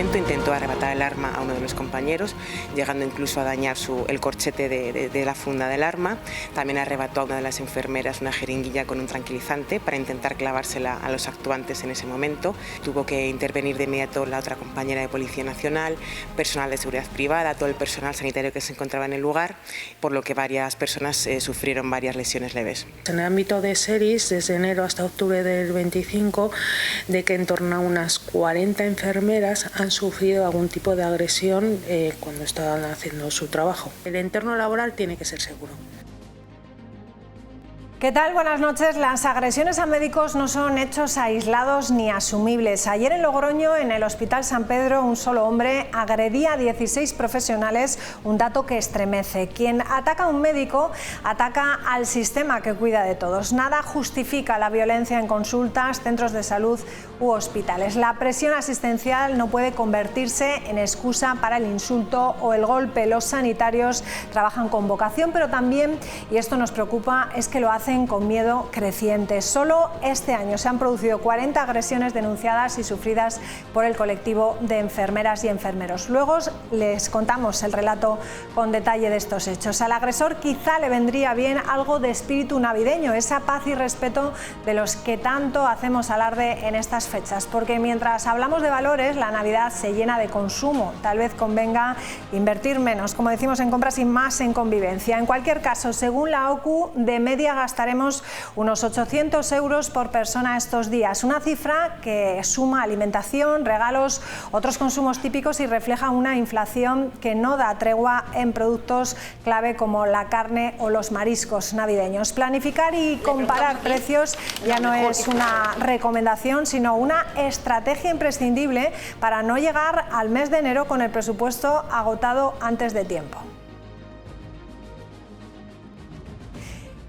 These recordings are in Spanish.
momento intentó arrebatar el arma a uno de los compañeros, llegando incluso a dañar el corchete de la funda del arma. También arrebató a una de las enfermeras una jeringuilla con un tranquilizante para intentar clavársela a los actuantes en ese momento. Tuvo que intervenir de inmediato la otra compañera de Policía Nacional, personal de seguridad privada, todo el personal sanitario que se encontraba en el lugar, por lo que varias personas sufrieron varias lesiones leves. En el ámbito de SERIS, desde enero hasta octubre del 25, de que en torno a unas 40 enfermeras han sufrido algún tipo de agresión cuando estaban haciendo su trabajo. El entorno laboral tiene que ser seguro. ¿Qué tal? Buenas noches. Las agresiones a médicos no son hechos aislados ni asumibles. Ayer en Logroño, en el Hospital San Pedro, un solo hombre agredía a 16 profesionales, un dato que estremece. Quien ataca a un médico ataca al sistema que cuida de todos. Nada justifica la violencia en consultas, centros de salud u hospitales. La presión asistencial no puede convertirse en excusa para el insulto o el golpe. Los sanitarios trabajan con vocación, pero también, y esto nos preocupa, es que lo hacen con miedo creciente. Solo este año se han producido 40 agresiones denunciadas y sufridas por el colectivo de enfermeras y enfermeros. Luego les contamos el relato con detalle de estos hechos. Al agresor quizá le vendría bien algo de espíritu navideño, esa paz y respeto de los que tanto hacemos alarde en estas fechas, porque mientras hablamos de valores, la Navidad se llena de consumo. Tal vez convenga invertir menos, como decimos, en compras y más en convivencia. En cualquier caso, según la OCU, de media gastaremos unos 800 euros por persona estos días, una cifra que suma alimentación, regalos, otros consumos típicos y refleja una inflación que no da tregua en productos clave como la carne o los mariscos navideños. Planificar y comparar precios ya no es una recomendación, sino una estrategia imprescindible para no llegar al mes de enero con el presupuesto agotado antes de tiempo.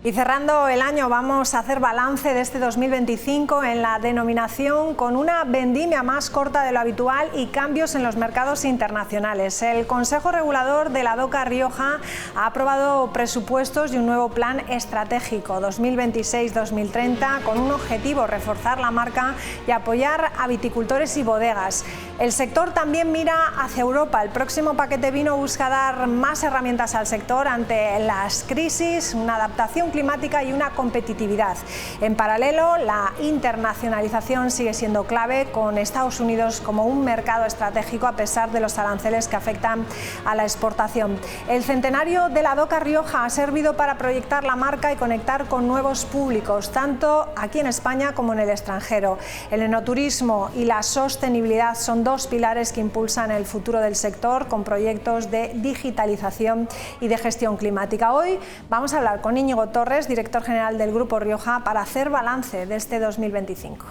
Y cerrando el año vamos a hacer balance de este 2025 en la denominación con una vendimia más corta de lo habitual y cambios en los mercados internacionales. El Consejo Regulador de la DOCA Rioja ha aprobado presupuestos y un nuevo plan estratégico 2026-2030 con un objetivo: reforzar la marca y apoyar a viticultores y bodegas. El sector también mira hacia Europa. El próximo paquete vino busca dar más herramientas al sector ante las crisis, una adaptación climática y una competitividad. En paralelo, la internacionalización sigue siendo clave, con Estados Unidos como un mercado estratégico a pesar de los aranceles que afectan a la exportación. El centenario de la DOCA Rioja ha servido para proyectar la marca y conectar con nuevos públicos, tanto aquí en España como en el extranjero. El enoturismo y la sostenibilidad son dos pilares que impulsan el futuro del sector, con proyectos de digitalización y de gestión climática. Hoy vamos a hablar con Íñigo Torres, director general del Grupo Rioja, para hacer balance de este 2025.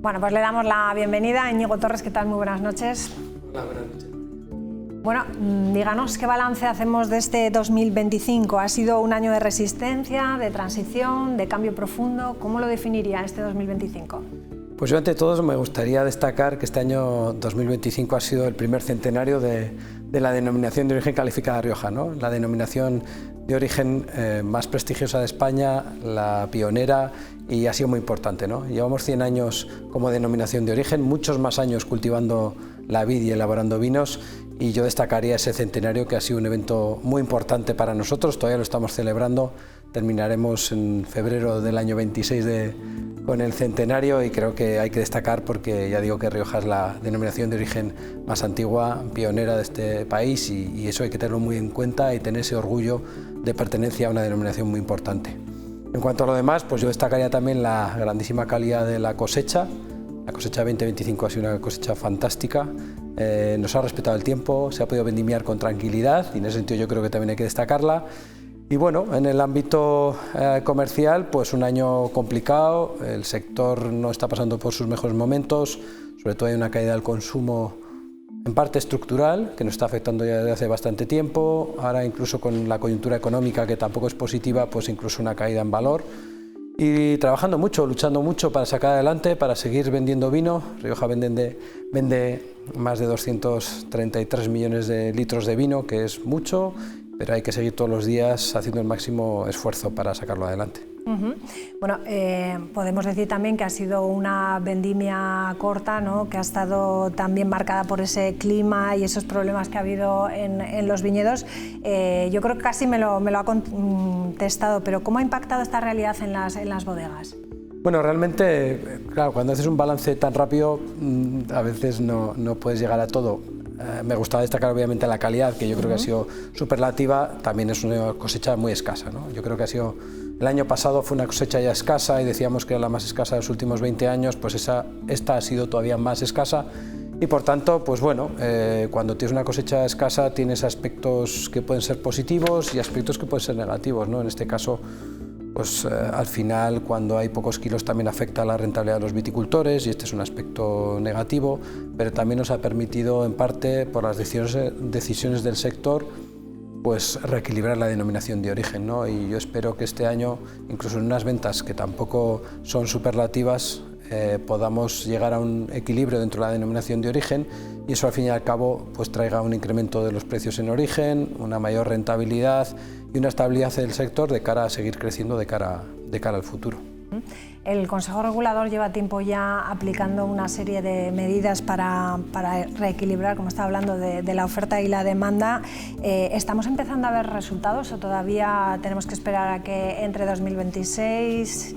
Bueno, pues le damos la bienvenida a Íñigo Torres. ¿Qué tal? Muy buenas noches. Hola, buenas noches. Bueno, díganos qué balance hacemos de este 2025. ¿Ha sido un año de resistencia, de transición, de cambio profundo? ¿Cómo lo definiría este 2025? Pues yo ante todo me gustaría destacar que este año 2025 ha sido el primer centenario de la denominación de origen calificada Rioja, ¿no? La denominación de origen más prestigiosa de España, la pionera, y ha sido muy importante, ¿no? Llevamos 100 años como denominación de origen, muchos más años cultivando la vid y elaborando vinos, y yo destacaría ese centenario, que ha sido un evento muy importante para nosotros. Todavía lo estamos celebrando, terminaremos en febrero del año 26 con el centenario, y creo que hay que destacar porque ya digo que Rioja es la denominación de origen más antigua, pionera de este país, y eso hay que tenerlo muy en cuenta y tener ese orgullo de pertenencia a una denominación muy importante. En cuanto a lo demás, pues yo destacaría también la grandísima calidad de la cosecha. La cosecha 2025 ha sido una cosecha fantástica, nos ha respetado el tiempo, se ha podido vendimiar con tranquilidad, y en ese sentido yo creo que también hay que destacarla. Y bueno, en el ámbito comercial, pues un año complicado, el sector no está pasando por sus mejores momentos, sobre todo hay una caída del consumo en parte estructural, que nos está afectando ya desde hace bastante tiempo. Ahora, incluso con la coyuntura económica, que tampoco es positiva, pues incluso una caída en valor. Y trabajando mucho, luchando mucho para sacar adelante, para seguir vendiendo vino. Rioja vende más de 233 millones de litros de vino, que es mucho, pero hay que seguir todos los días haciendo el máximo esfuerzo para sacarlo adelante. Bueno, podemos decir también que ha sido una vendimia corta, ¿no?, que ha estado también marcada por ese clima y esos problemas que ha habido en los viñedos. Yo creo que casi me lo ha contestado, pero ¿cómo ha impactado esta realidad en las bodegas? Bueno, realmente, claro, cuando haces un balance tan rápido, a veces no puedes llegar a todo. Me gustaba destacar obviamente la calidad, que yo creo que ha sido superlativa. También es una cosecha muy escasa, ¿no? Yo creo que el año pasado fue una cosecha ya escasa y decíamos que era la más escasa de los últimos 20 años, pues esta ha sido todavía más escasa y por tanto, pues bueno, cuando tienes una cosecha escasa tienes aspectos que pueden ser positivos y aspectos que pueden ser negativos, ¿no? En este caso, pues al final, cuando hay pocos kilos también afecta a la rentabilidad de los viticultores y este es un aspecto negativo, pero también nos ha permitido en parte por las decisiones del sector pues reequilibrar la denominación de origen, ¿no? Y yo espero que este año, incluso en unas ventas que tampoco son superlativas, podamos llegar a un equilibrio dentro de la denominación de origen y eso al fin y al cabo pues traiga un incremento de los precios en origen, una mayor rentabilidad y una estabilidad del sector de cara a seguir creciendo de cara al futuro. El Consejo Regulador lleva tiempo ya aplicando una serie de medidas para reequilibrar, como estaba hablando, de la oferta y la demanda. ¿Estamos empezando a ver resultados o todavía tenemos que esperar a que entre 2026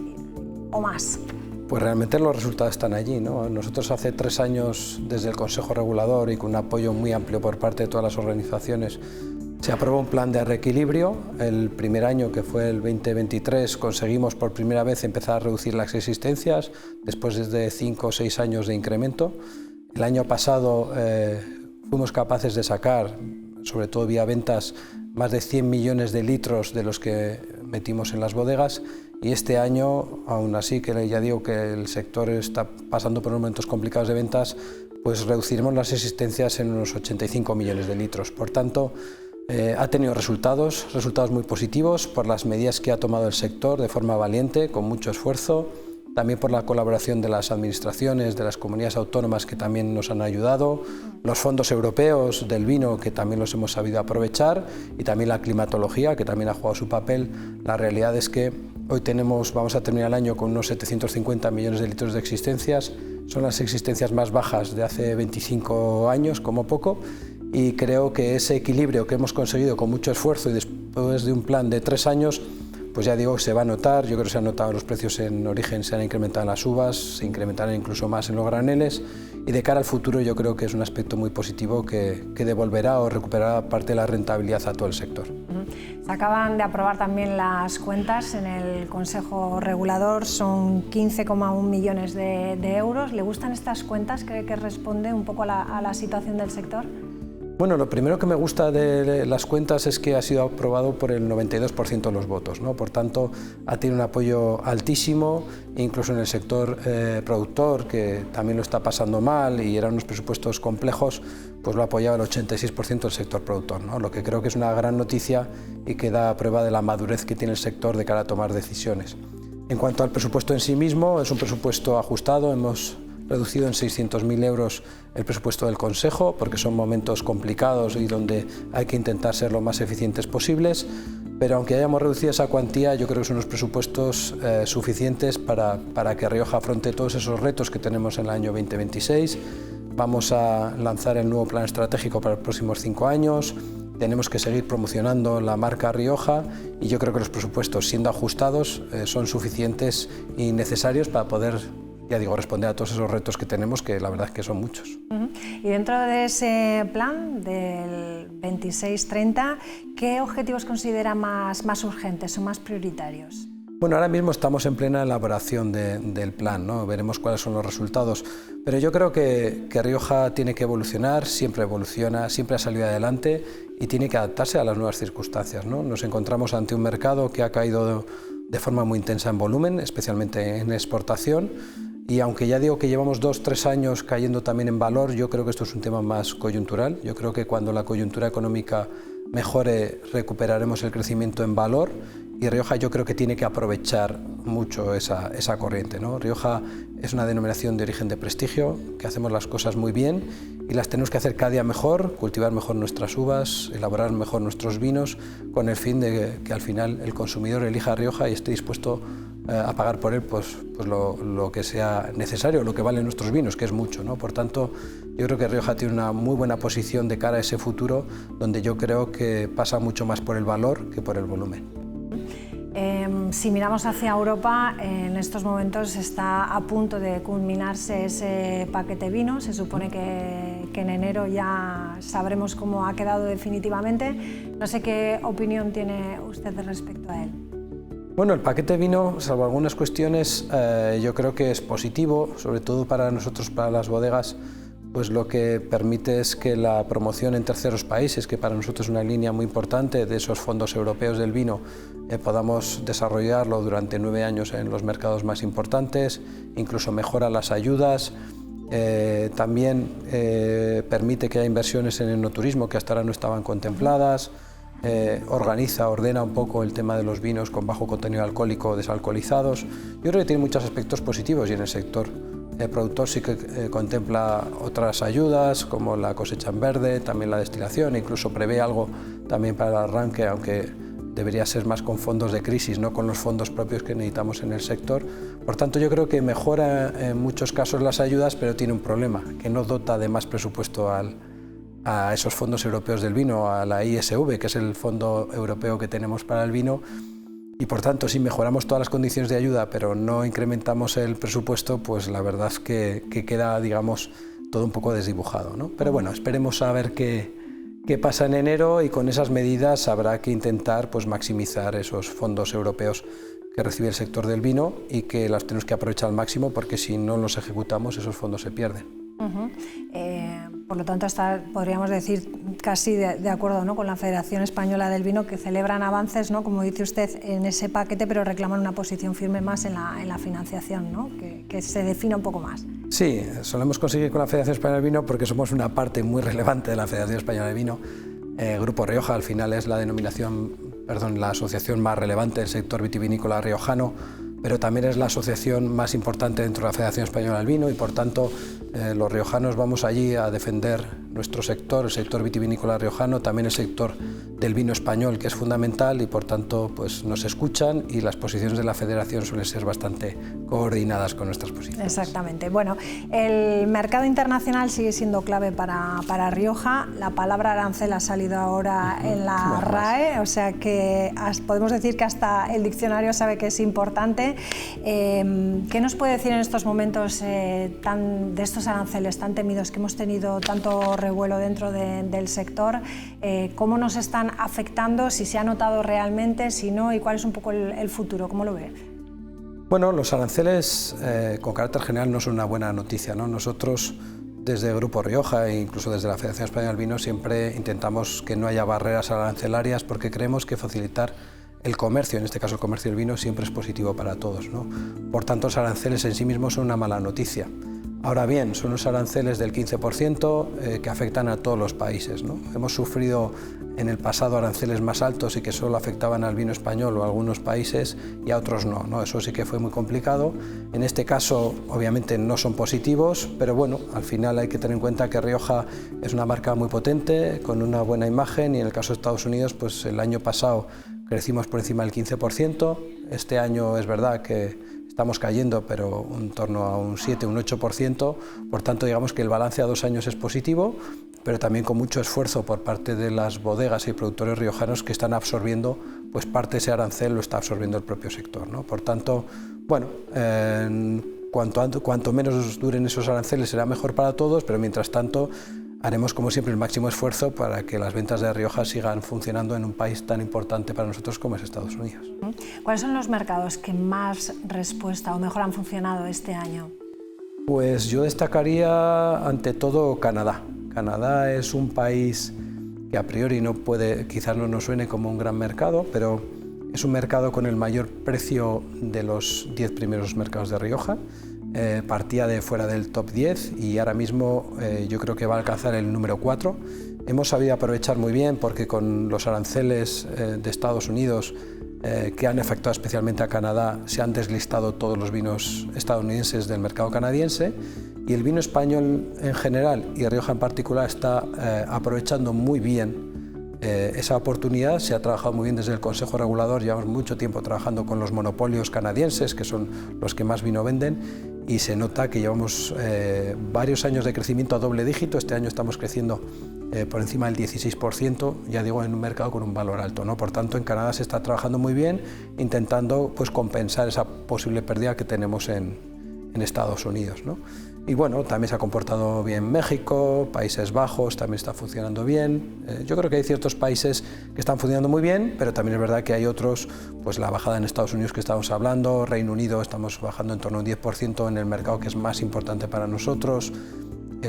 o más? Pues realmente los resultados están allí, ¿no? Nosotros hace 3 años, desde el Consejo Regulador y con un apoyo muy amplio por parte de todas las organizaciones, se aprobó un plan de reequilibrio. El primer año, que fue el 2023, conseguimos por primera vez empezar a reducir las existencias, después de 5 o 6 años de incremento. El año pasado fuimos capaces de sacar, sobre todo vía ventas, más de 100 millones de litros de los que metimos en las bodegas y este año, aún así, que ya digo que el sector está pasando por momentos complicados de ventas, pues reduciremos las existencias en unos 85 millones de litros. Por tanto, ha tenido resultados muy positivos por las medidas que ha tomado el sector de forma valiente, con mucho esfuerzo, también por la colaboración de las administraciones, de las comunidades autónomas que también nos han ayudado, los fondos europeos del vino que también los hemos sabido aprovechar y también la climatología que también ha jugado su papel. La realidad es que hoy vamos a terminar el año con unos 750 millones de litros de existencias, son las existencias más bajas de hace 25 años como poco y creo que ese equilibrio que hemos conseguido con mucho esfuerzo y después de un plan de 3 años, pues ya digo, se va a notar. Yo creo que se han notado los precios en origen, se han incrementado en las uvas, se incrementarán incluso más en los graneles y de cara al futuro yo creo que es un aspecto muy positivo que devolverá o recuperará parte de la rentabilidad a todo el sector. Se acaban de aprobar también las cuentas en el Consejo Regulador, son 15,1 millones de euros. ¿Le gustan estas cuentas? ¿Cree que responde un poco a la situación del sector? Bueno, lo primero que me gusta de las cuentas es que ha sido aprobado por el 92% de los votos, ¿no? Por tanto, ha tenido un apoyo altísimo, incluso en el sector productor, que también lo está pasando mal y eran unos presupuestos complejos, pues lo ha apoyado el 86% del sector productor, ¿no? Lo que creo que es una gran noticia y que da prueba de la madurez que tiene el sector de cara a tomar decisiones. En cuanto al presupuesto en sí mismo, es un presupuesto ajustado, hemos reducido en 600.000 euros el presupuesto del Consejo, porque son momentos complicados y donde hay que intentar ser lo más eficientes posibles, pero aunque hayamos reducido esa cuantía, yo creo que son unos presupuestos suficientes para que Rioja afronte todos esos retos que tenemos en el año 2026. Vamos a lanzar el nuevo plan estratégico para los próximos 5 años, tenemos que seguir promocionando la marca Rioja y yo creo que los presupuestos, siendo ajustados, son suficientes y necesarios para poder, ya digo, responder a todos esos retos que tenemos, que la verdad es que son muchos. Y dentro de ese plan del 26-30, ¿qué objetivos considera más urgentes o más prioritarios? Bueno, ahora mismo estamos en plena elaboración del plan, ¿no? Veremos cuáles son los resultados, pero yo creo que Rioja tiene que evolucionar, siempre evoluciona, siempre ha salido adelante y tiene que adaptarse a las nuevas circunstancias, ¿no? Nos encontramos ante un mercado que ha caído de forma muy intensa en volumen, especialmente en exportación, y aunque ya digo que llevamos 2-3 años cayendo también en valor, yo creo que esto es un tema más coyuntural. Yo creo que cuando la coyuntura económica mejore recuperaremos el crecimiento en valor y Rioja yo creo que tiene que aprovechar mucho esa corriente, ¿no? Rioja es una denominación de origen de prestigio, que hacemos las cosas muy bien y las tenemos que hacer cada día mejor, cultivar mejor nuestras uvas, elaborar mejor nuestros vinos, con el fin de que al final el consumidor elija Rioja y esté dispuesto a pagar por él pues lo que sea necesario, lo que valen nuestros vinos, que es mucho, ¿no? Por tanto, yo creo que Rioja tiene una muy buena posición de cara a ese futuro, donde yo creo que pasa mucho más por el valor que por el volumen. Si miramos hacia Europa, en estos momentos está a punto de culminarse ese paquete vino. Se supone que en enero ya sabremos cómo ha quedado definitivamente. No sé qué opinión tiene usted respecto a él. Bueno, el paquete vino, salvo algunas cuestiones, yo creo que es positivo, sobre todo para nosotros, para las bodegas, pues lo que permite es que la promoción en terceros países, que para nosotros es una línea muy importante de esos fondos europeos del vino, podamos desarrollarlo durante 9 años en los mercados más importantes, incluso mejora las ayudas, también permite que haya inversiones en enoturismo que hasta ahora no estaban contempladas, ordena un poco el tema de los vinos con bajo contenido alcohólico desalcoholizados. Yo creo que tiene muchos aspectos positivos y en el sector el productor sí que contempla otras ayudas como la cosecha en verde, también la destilación, incluso prevé algo también para el arranque, aunque debería ser más con fondos de crisis, no con los fondos propios que necesitamos en el sector. Por tanto, yo creo que mejora en muchos casos las ayudas, pero tiene un problema, que no dota de más presupuesto a esos fondos europeos del vino, a la ISV, que es el fondo europeo que tenemos para el vino. Y por tanto, si mejoramos todas las condiciones de ayuda, pero no incrementamos el presupuesto, pues la verdad es que queda, digamos, todo un poco desdibujado, ¿no? Pero bueno, esperemos a ver qué pasa en enero y con esas medidas habrá que intentar pues, maximizar esos fondos europeos que recibe el sector del vino y que las tenemos que aprovechar al máximo porque si no los ejecutamos esos fondos se pierden. Por lo tanto, podríamos decir casi de acuerdo, ¿no?, con la Federación Española del Vino, que celebran avances, ¿no?, como dice usted, en ese paquete, pero reclaman una posición firme más en la financiación, ¿no?, que se defina un poco más. Sí, solemos conseguir con la Federación Española del Vino porque somos una parte muy relevante de la Federación Española del Vino. Grupo Rioja al final es la asociación más relevante del sector vitivinícola riojano, pero también es la asociación más importante dentro de la Federación Española del Vino y por tanto los riojanos vamos allí a defender nuestro sector, el sector vitivinícola riojano, también el sector del vino español, que es fundamental y por tanto pues, nos escuchan y las posiciones de la Federación suelen ser bastante coordinadas con nuestras posiciones. Exactamente. Bueno, el mercado internacional sigue siendo clave para Rioja. La palabra arancel ha salido ahora en la RAE, o sea que podemos decir que hasta el diccionario sabe que es importante. ¿Qué nos puede decir en estos momentos de estos aranceles tan temidos que hemos tenido tanto revuelo dentro del sector? ¿Cómo nos están afectando? Si se ha notado realmente, si no, y cuál es un poco el futuro, ¿cómo lo ve? Bueno, los aranceles con carácter general no son una buena noticia, ¿no? Nosotros desde Grupo Rioja e incluso desde la Federación Española del Vino siempre intentamos que no haya barreras arancelarias porque creemos que facilitar el comercio, en este caso el comercio del vino, siempre es positivo para todos, ¿no? Por tanto, los aranceles en sí mismos son una mala noticia. Ahora bien, son los aranceles del 15% que afectan a todos los países, ¿no? Hemos sufrido en el pasado aranceles más altos y que solo afectaban al vino español o a algunos países y a otros no, ¿no? Eso sí que fue muy complicado. En este caso, obviamente, no son positivos, pero bueno, al final hay que tener en cuenta que Rioja es una marca muy potente, con una buena imagen y en el caso de Estados Unidos, pues el año pasado crecimos por encima del 15%, este año es verdad que estamos cayendo, pero en torno a un 7, un 8%, por tanto digamos que el balance a 2 años es positivo, pero también con mucho esfuerzo por parte de las bodegas y productores riojanos que están absorbiendo, pues parte de ese arancel lo está absorbiendo el propio sector, ¿no? Por tanto, bueno, cuanto menos duren esos aranceles será mejor para todos, pero mientras tanto haremos como siempre el máximo esfuerzo para que las ventas de Rioja sigan funcionando en un país tan importante para nosotros como es Estados Unidos. ¿Cuáles son los mercados que más respuesta o mejor han funcionado este año? Pues yo destacaría ante todo Canadá. Canadá es un país que a priori quizás no nos suene como un gran mercado, pero es un mercado con el mayor precio de los 10 primeros mercados de Rioja. Partía de fuera del top 10 y ahora mismo yo creo que va a alcanzar el número 4. Hemos sabido aprovechar muy bien porque con los aranceles de Estados Unidos que han afectado especialmente a Canadá, se han deslistado todos los vinos estadounidenses del mercado canadiense, y el vino español en general y Rioja en particular está aprovechando muy bien esa oportunidad. Se ha trabajado muy bien desde el Consejo Regulador, llevamos mucho tiempo trabajando con los monopolios canadienses, que son los que más vino venden, y se nota que llevamos varios años de crecimiento a doble dígito. Este año estamos creciendo por encima del 16%, ya digo, en un mercado con un valor alto, ¿no? Por tanto, en Canadá se está trabajando muy bien, intentando pues, compensar esa posible pérdida que tenemos en Estados Unidos, ¿no? Y bueno, también se ha comportado bien México, Países Bajos también está funcionando bien. Yo creo que hay ciertos países que están funcionando muy bien, pero también es verdad que hay otros, pues la bajada en Estados Unidos que estamos hablando, Reino Unido estamos bajando en torno a un 10% en el mercado que es más importante para nosotros.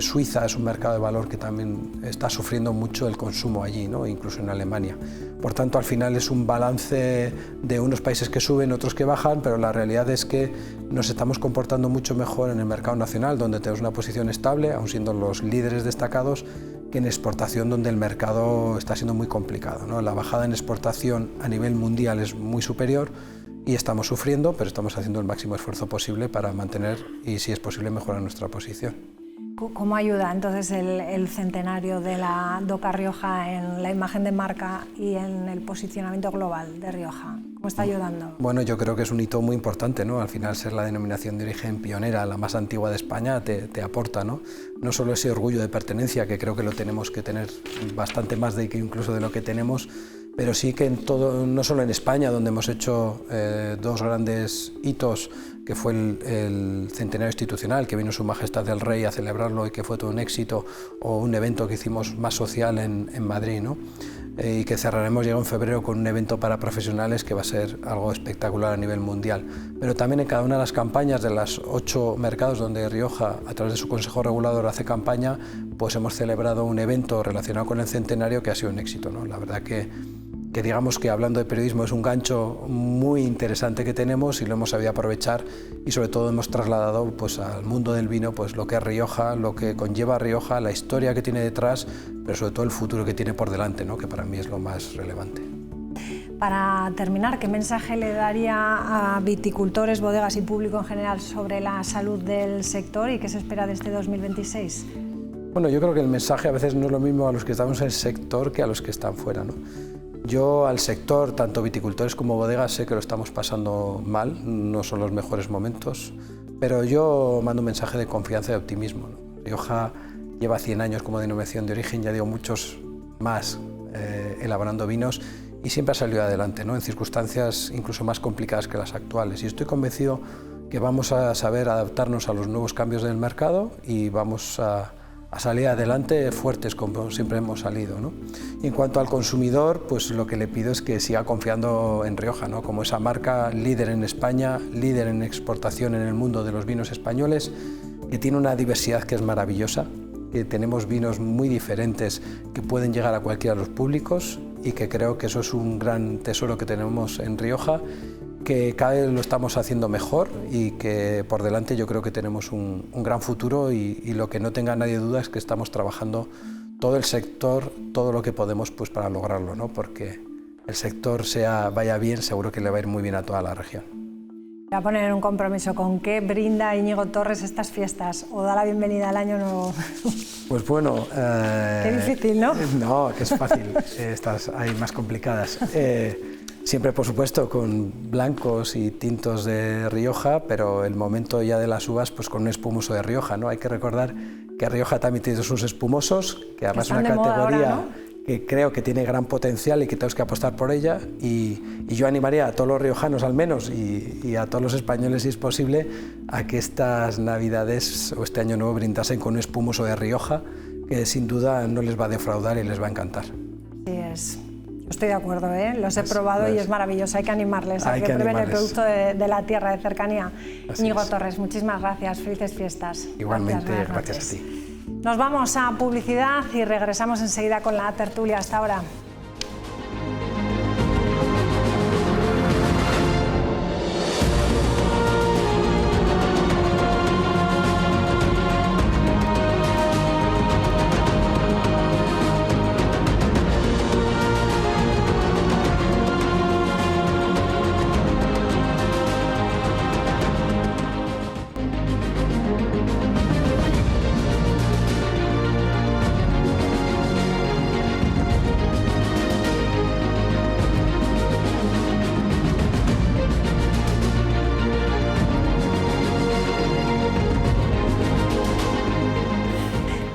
Suiza es un mercado de valor que también está sufriendo mucho el consumo allí, ¿no? Incluso en Alemania. Por tanto, al final es un balance de unos países que suben, otros que bajan, pero la realidad es que nos estamos comportando mucho mejor en el mercado nacional, donde tenemos una posición estable, aun siendo los líderes destacados, que en exportación, donde el mercado está siendo muy complicado, ¿no? La bajada en exportación a nivel mundial es muy superior y estamos sufriendo, pero estamos haciendo el máximo esfuerzo posible para mantener y, si es posible, mejorar nuestra posición. ¿Cómo ayuda entonces el centenario de la DOCA Rioja en la imagen de marca y en el posicionamiento global de Rioja? ¿Cómo está ayudando? Bueno, yo creo que es un hito muy importante, ¿no? Al final, ser la denominación de origen pionera, la más antigua de España, te aporta, ¿no? No solo ese orgullo de pertenencia, que creo que lo tenemos que tener bastante más de que incluso de lo que tenemos, pero sí que en todo, no solo en España, donde hemos hecho dos grandes hitos, que fue el centenario institucional, que vino Su Majestad el Rey a celebrarlo y que fue todo un éxito, o un evento que hicimos más social en Madrid, ¿no? Y que cerraremos ya en febrero con un evento para profesionales que va a ser algo espectacular a nivel mundial. Pero también en cada una de las campañas de los 8 mercados donde Rioja, a través de su Consejo Regulador, hace campaña, pues hemos celebrado un evento relacionado con el centenario que ha sido un éxito, ¿no? La verdad que digamos que, hablando de periodismo, es un gancho muy interesante que tenemos y lo hemos sabido aprovechar, y sobre todo hemos trasladado pues al mundo del vino pues lo que es Rioja, lo que conlleva Rioja, la historia que tiene detrás, pero sobre todo el futuro que tiene por delante, ¿no? Que para mí es lo más relevante. Para terminar, ¿qué mensaje le daría a viticultores, bodegas y público en general sobre la salud del sector y qué se espera de este 2026? Bueno, yo creo que el mensaje a veces no es lo mismo a los que estamos en el sector que a los que están fuera, ¿no? Yo al sector, tanto viticultores como bodegas, sé que lo estamos pasando mal, no son los mejores momentos, pero yo mando un mensaje de confianza y de optimismo, ¿no? Rioja lleva 100 años como denominación de origen, ya digo, muchos más elaborando vinos, y siempre ha salido adelante, ¿no? En circunstancias incluso más complicadas que las actuales, y estoy convencido que vamos a saber adaptarnos a los nuevos cambios del mercado y vamos a salir adelante fuertes como siempre hemos salido, ¿no? Y en cuanto al consumidor, pues lo que le pido es que siga confiando en Rioja, ¿no? Como esa marca líder en España, líder en exportación en el mundo de los vinos españoles, que tiene una diversidad que es maravillosa, que tenemos vinos muy diferentes que pueden llegar a cualquiera de los públicos, y que creo que eso es un gran tesoro que tenemos en Rioja, que cada vez lo estamos haciendo mejor y que por delante yo creo que tenemos un gran futuro, y lo que no tenga nadie duda es que estamos trabajando todo el sector, todo lo que podemos pues para lograrlo, ¿no? Porque el sector vaya bien, seguro que le va a ir muy bien a toda la región. Voy a poner un compromiso. ¿Con qué brinda Íñigo Torres estas fiestas o da la bienvenida al año nuevo? Pues bueno... Qué difícil, ¿no? No, que es fácil. Estas hay más complicadas. Siempre, por supuesto, con blancos y tintos de Rioja, pero el momento ya de las uvas, pues con un espumoso de Rioja, ¿no? Hay que recordar que Rioja también tiene sus espumosos, que además es una categoría ahora, ¿no? Que creo que tiene gran potencial y que tenemos que apostar por ella, y yo animaría a todos los riojanos al menos y a todos los españoles, si es posible, a que estas Navidades o este Año Nuevo brindasen con un espumoso de Rioja, que sin duda no les va a defraudar y les va a encantar. Sí es. Estoy de acuerdo, ¿eh? Los he probado y es maravilloso, hay que animarles a que prueben el producto de la tierra, de cercanía. Íñigo Torres, muchísimas gracias, felices fiestas. Igualmente, gracias a ti. Nos vamos a publicidad y regresamos enseguida con la tertulia. Hasta ahora.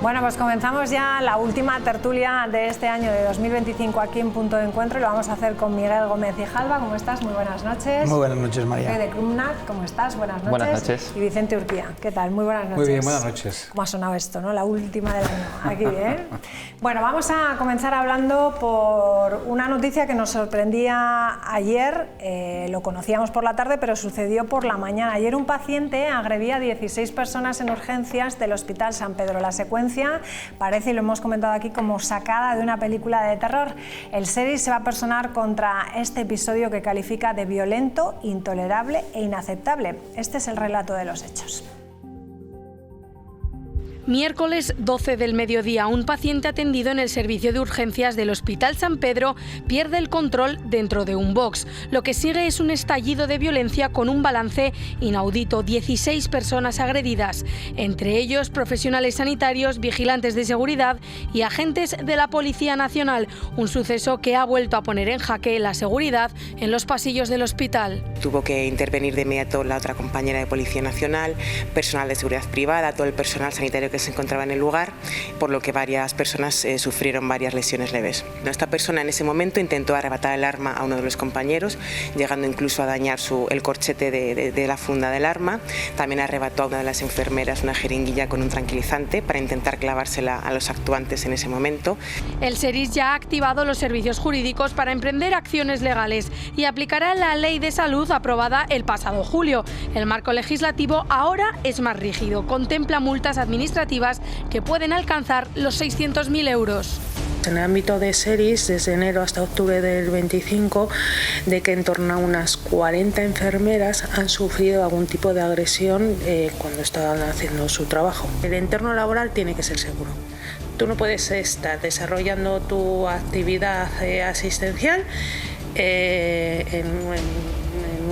Bueno, pues comenzamos ya la última tertulia de este año de 2025 aquí en Punto de Encuentro y lo vamos a hacer con Miguel Gómez y Jalva. ¿Cómo estás? Muy buenas noches. Muy buenas noches, María. Fede Krumnak, ¿cómo estás? Buenas noches. Buenas noches. Y Vicente Urquía, ¿qué tal? Muy buenas noches. Muy bien, buenas noches. ¿Cómo ha sonado esto, no? La última del año. Aquí bien. Bueno, vamos a comenzar hablando por una noticia que nos sorprendía ayer. Lo conocíamos por la tarde, pero sucedió por la mañana. Ayer un paciente agredía a 16 personas en urgencias del Hospital San Pedro. La secuencia parece, y lo hemos comentado aquí, como sacada de una película de terror. El SERIS se va a personar contra este episodio que califica de violento, intolerable e inaceptable. Este es el relato de los hechos. Miércoles 12 del mediodía, un paciente atendido en el servicio de urgencias del Hospital San Pedro pierde el control dentro de un box. Lo que sigue es un estallido de violencia con un balance inaudito, 16 personas agredidas, entre ellos profesionales sanitarios, vigilantes de seguridad y agentes de la Policía Nacional, un suceso que ha vuelto a poner en jaque la seguridad en los pasillos del hospital. Tuvo que intervenir de inmediato la otra compañera de Policía Nacional, personal de seguridad privada, todo el personal sanitario que se encontraba en el lugar, por lo que varias personas sufrieron varias lesiones leves. Esta persona en ese momento intentó arrebatar el arma a uno de los compañeros, llegando incluso a dañar el corchete de la funda del arma. También arrebató a una de las enfermeras una jeringuilla con un tranquilizante para intentar clavársela a los actuantes en ese momento. El SERIS ya ha activado los servicios jurídicos para emprender acciones legales y aplicará la Ley de Salud aprobada el pasado julio. El marco legislativo ahora es más rígido, contempla multas administrativas que pueden alcanzar los 600.000 euros. En el ámbito de SERIS, desde enero hasta octubre del 25, de que en torno a unas 40 enfermeras han sufrido algún tipo de agresión cuando estaban haciendo su trabajo. El entorno laboral tiene que ser seguro. Tú no puedes estar desarrollando tu actividad asistencial en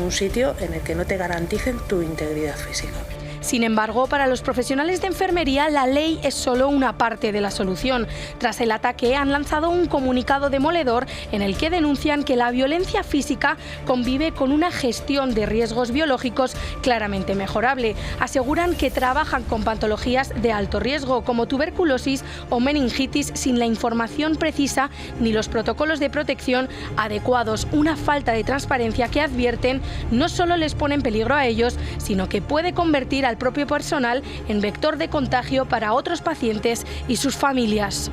un sitio en el que no te garanticen tu integridad física. Sin embargo, para los profesionales de enfermería, la ley es solo una parte de la solución. Tras el ataque, han lanzado un comunicado demoledor en el que denuncian que la violencia física convive con una gestión de riesgos biológicos claramente mejorable. Aseguran que trabajan con patologías de alto riesgo, como tuberculosis o meningitis, sin la información precisa ni los protocolos de protección adecuados. Una falta de transparencia que advierten no solo les pone en peligro a ellos, sino que puede convertir al propio personal en vector de contagio para otros pacientes y sus familias.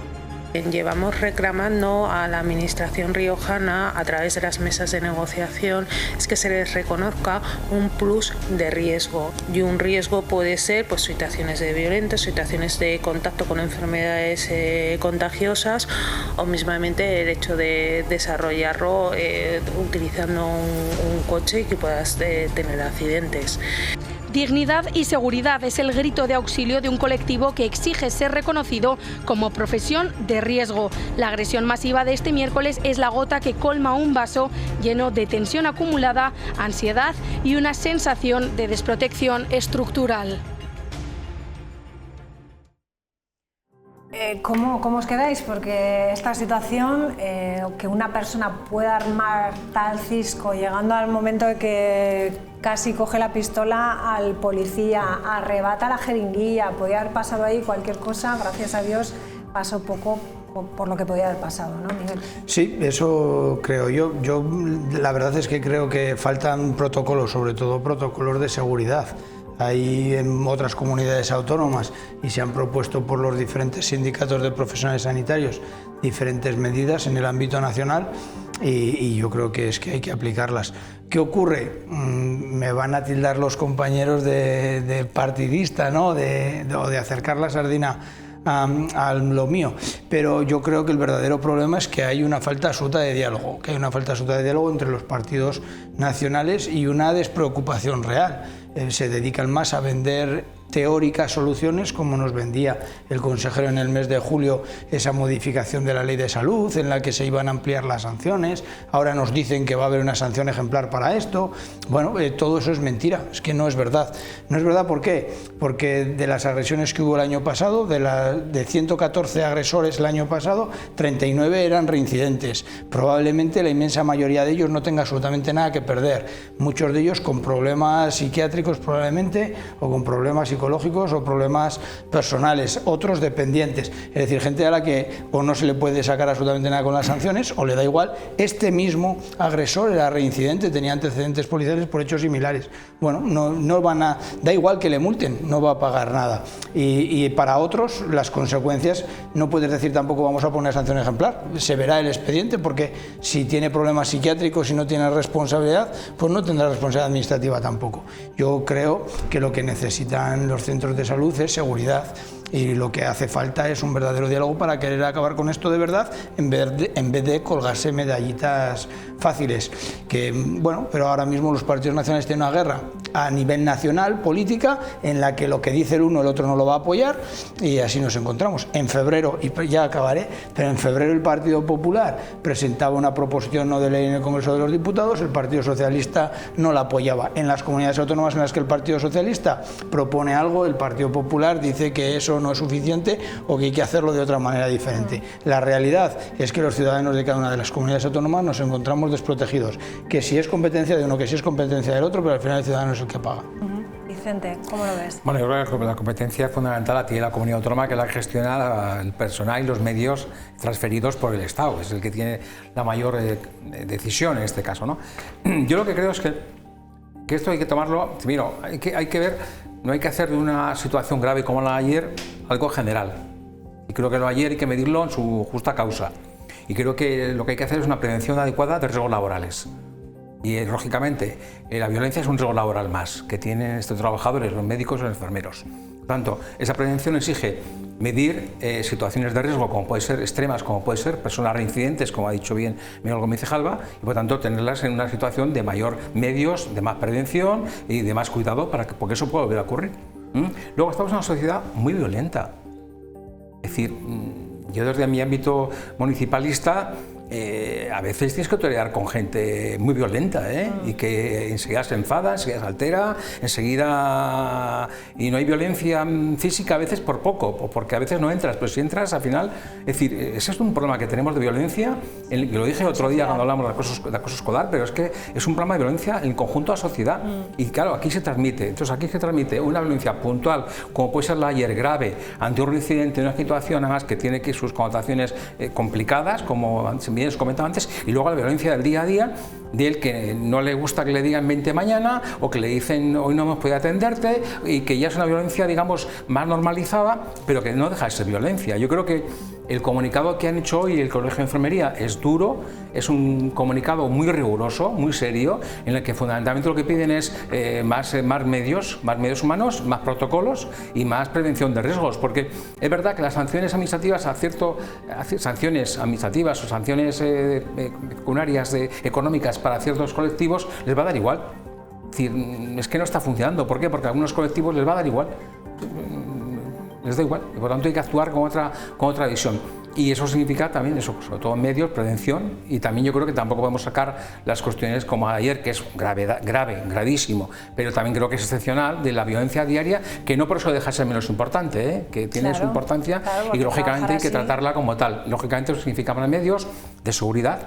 Llevamos reclamando a la Administración riojana, a través de las mesas de negociación, es que se les reconozca un plus de riesgo. Y un riesgo puede ser pues, situaciones de violencia, situaciones de contacto con enfermedades contagiosas o mismamente el hecho de desarrollarlo utilizando un coche y que puedas tener accidentes. Dignidad y seguridad es el grito de auxilio de un colectivo que exige ser reconocido como profesión de riesgo. La agresión masiva de este miércoles es la gota que colma un vaso lleno de tensión acumulada, ansiedad y una sensación de desprotección estructural. ¿Cómo os quedáis? Porque esta situación, que una persona pueda armar tal cisco, llegando al momento de que casi coge la pistola al policía, arrebata la jeringuilla, podía haber pasado ahí cualquier cosa, gracias a Dios pasó poco por lo que podía haber pasado, ¿no, Miguel? Sí, eso creo yo. Yo la verdad es que creo que faltan protocolos, sobre todo protocolos de seguridad. Hay en otras comunidades autónomas y se han propuesto por los diferentes sindicatos de profesionales sanitarios diferentes medidas en el ámbito nacional y yo creo que es que hay que aplicarlas. ¿Qué ocurre? Me van a tildar los compañeros de partidista, ¿no? de acercar la sardina a lo mío, pero yo creo que el verdadero problema es que hay una falta absoluta de diálogo, entre los partidos nacionales y una despreocupación real. Se dedican más a vender teóricas soluciones, como nos vendía el consejero en el mes de julio esa modificación de la Ley de Salud en la que se iban a ampliar las sanciones. Ahora nos dicen que va a haber una sanción ejemplar para esto. Bueno, todo eso es mentira, es que no es verdad. No es verdad, ¿por qué? Porque de las agresiones que hubo el año pasado, de 114 agresores el año pasado, 39 eran reincidentes. Probablemente la inmensa mayoría de ellos no tenga absolutamente nada que perder. Muchos de ellos con problemas psiquiátricos probablemente o con problemas psicológicos psicológicos o problemas personales, otros dependientes, es decir, gente a la que o no se le puede sacar absolutamente nada con las sanciones o le da igual. Este mismo agresor era reincidente, tenía antecedentes policiales por hechos similares. Bueno, no van a, da igual que le multen, no va a pagar nada. Y para otros las consecuencias, no puedes decir tampoco vamos a poner sanción ejemplar, se verá el expediente, porque si tiene problemas psiquiátricos y no tiene responsabilidad, pues no tendrá responsabilidad administrativa tampoco. Yo creo que lo que necesitan los centros de salud es seguridad, y lo que hace falta es un verdadero diálogo para querer acabar con esto de verdad, en vez de colgarse medallitas fáciles. Que, bueno, pero ahora mismo los partidos nacionales tienen una guerra a nivel nacional, política, en la que lo que dice el uno el otro no lo va a apoyar, y así nos encontramos. En febrero, y ya acabaré, pero en febrero el Partido Popular presentaba una proposición no de ley en el Congreso de los Diputados, el Partido Socialista no la apoyaba. En las comunidades autónomas en las que el Partido Socialista propone algo, el Partido Popular dice que eso no es suficiente o que hay que hacerlo de otra manera diferente. La realidad es que los ciudadanos de cada una de las comunidades autónomas nos encontramos desprotegidos, que si es competencia de uno, que si es competencia del otro, pero al final el ciudadano es el que paga. Vicente, ¿cómo lo ves? Bueno, yo creo que la competencia fundamental la tiene la comunidad autónoma, que es la que gestiona el personal y los medios transferidos por el Estado, es el que tiene la mayor decisión en este caso, ¿no? Yo lo que creo es que esto hay que tomarlo, mira, hay que ver, no hay que hacer de una situación grave como la de ayer algo general. Y creo que lo de ayer hay que medirlo en su justa causa. Y creo que lo que hay que hacer es una prevención adecuada de riesgos laborales. Y lógicamente la violencia es un riesgo laboral más que tienen estos trabajadores, los médicos y los enfermeros. Por tanto, esa prevención exige medir situaciones de riesgo, como pueden ser extremas, como pueden ser personas reincidentes, como ha dicho bien Miguel Gómez Jalva, y por tanto tenerlas en una situación de mayor medios, de más prevención y de más cuidado, porque eso puede volver a ocurrir. Luego estamos en una sociedad muy violenta. Es decir, yo desde mi ámbito municipalista, a veces tienes que torear con gente muy violenta, y que enseguida se enfada, enseguida se altera, enseguida, y no hay violencia física a veces por poco, o porque a veces no entras, pero si entras al final, es decir, ese es un problema que tenemos de violencia, y lo dije otro día cuando hablamos de acoso escolar, pero es que es un problema de violencia en el conjunto de la sociedad, y claro, aquí se transmite, entonces aquí se transmite una violencia puntual, como puede ser la ayer, grave, ante un incidente, una situación además que tiene que sus connotaciones complicadas, como bien os comentaba antes, y luego la violencia del día a día, del que no le gusta que le digan 20 mañana, o que le dicen hoy no hemos podido atenderte, y que ya es una violencia, digamos, más normalizada, pero que no deja de ser violencia. Yo creo que el comunicado que han hecho hoy el Colegio de Enfermería es duro, es un comunicado muy riguroso, muy serio, en el que fundamentalmente lo que piden es más medios humanos, más protocolos y más prevención de riesgos, porque es verdad que las sanciones administrativas sanciones administrativas o sanciones pecuniarias económicas para ciertos colectivos les va a dar igual. Es decir, es que no está funcionando. ¿Por qué? Porque a algunos colectivos les va a dar igual. Les da igual, y por tanto hay que actuar con otra visión. Y eso significa también eso, sobre todo en medios, prevención, y también yo creo que tampoco podemos sacar las cuestiones como ayer, que es gravísimo, pero también creo que es excepcional, de la violencia diaria, que no por eso deja de ser menos importante, que tiene su importancia, y que lógicamente hay que tratarla como tal. Lógicamente eso significa más medios de seguridad,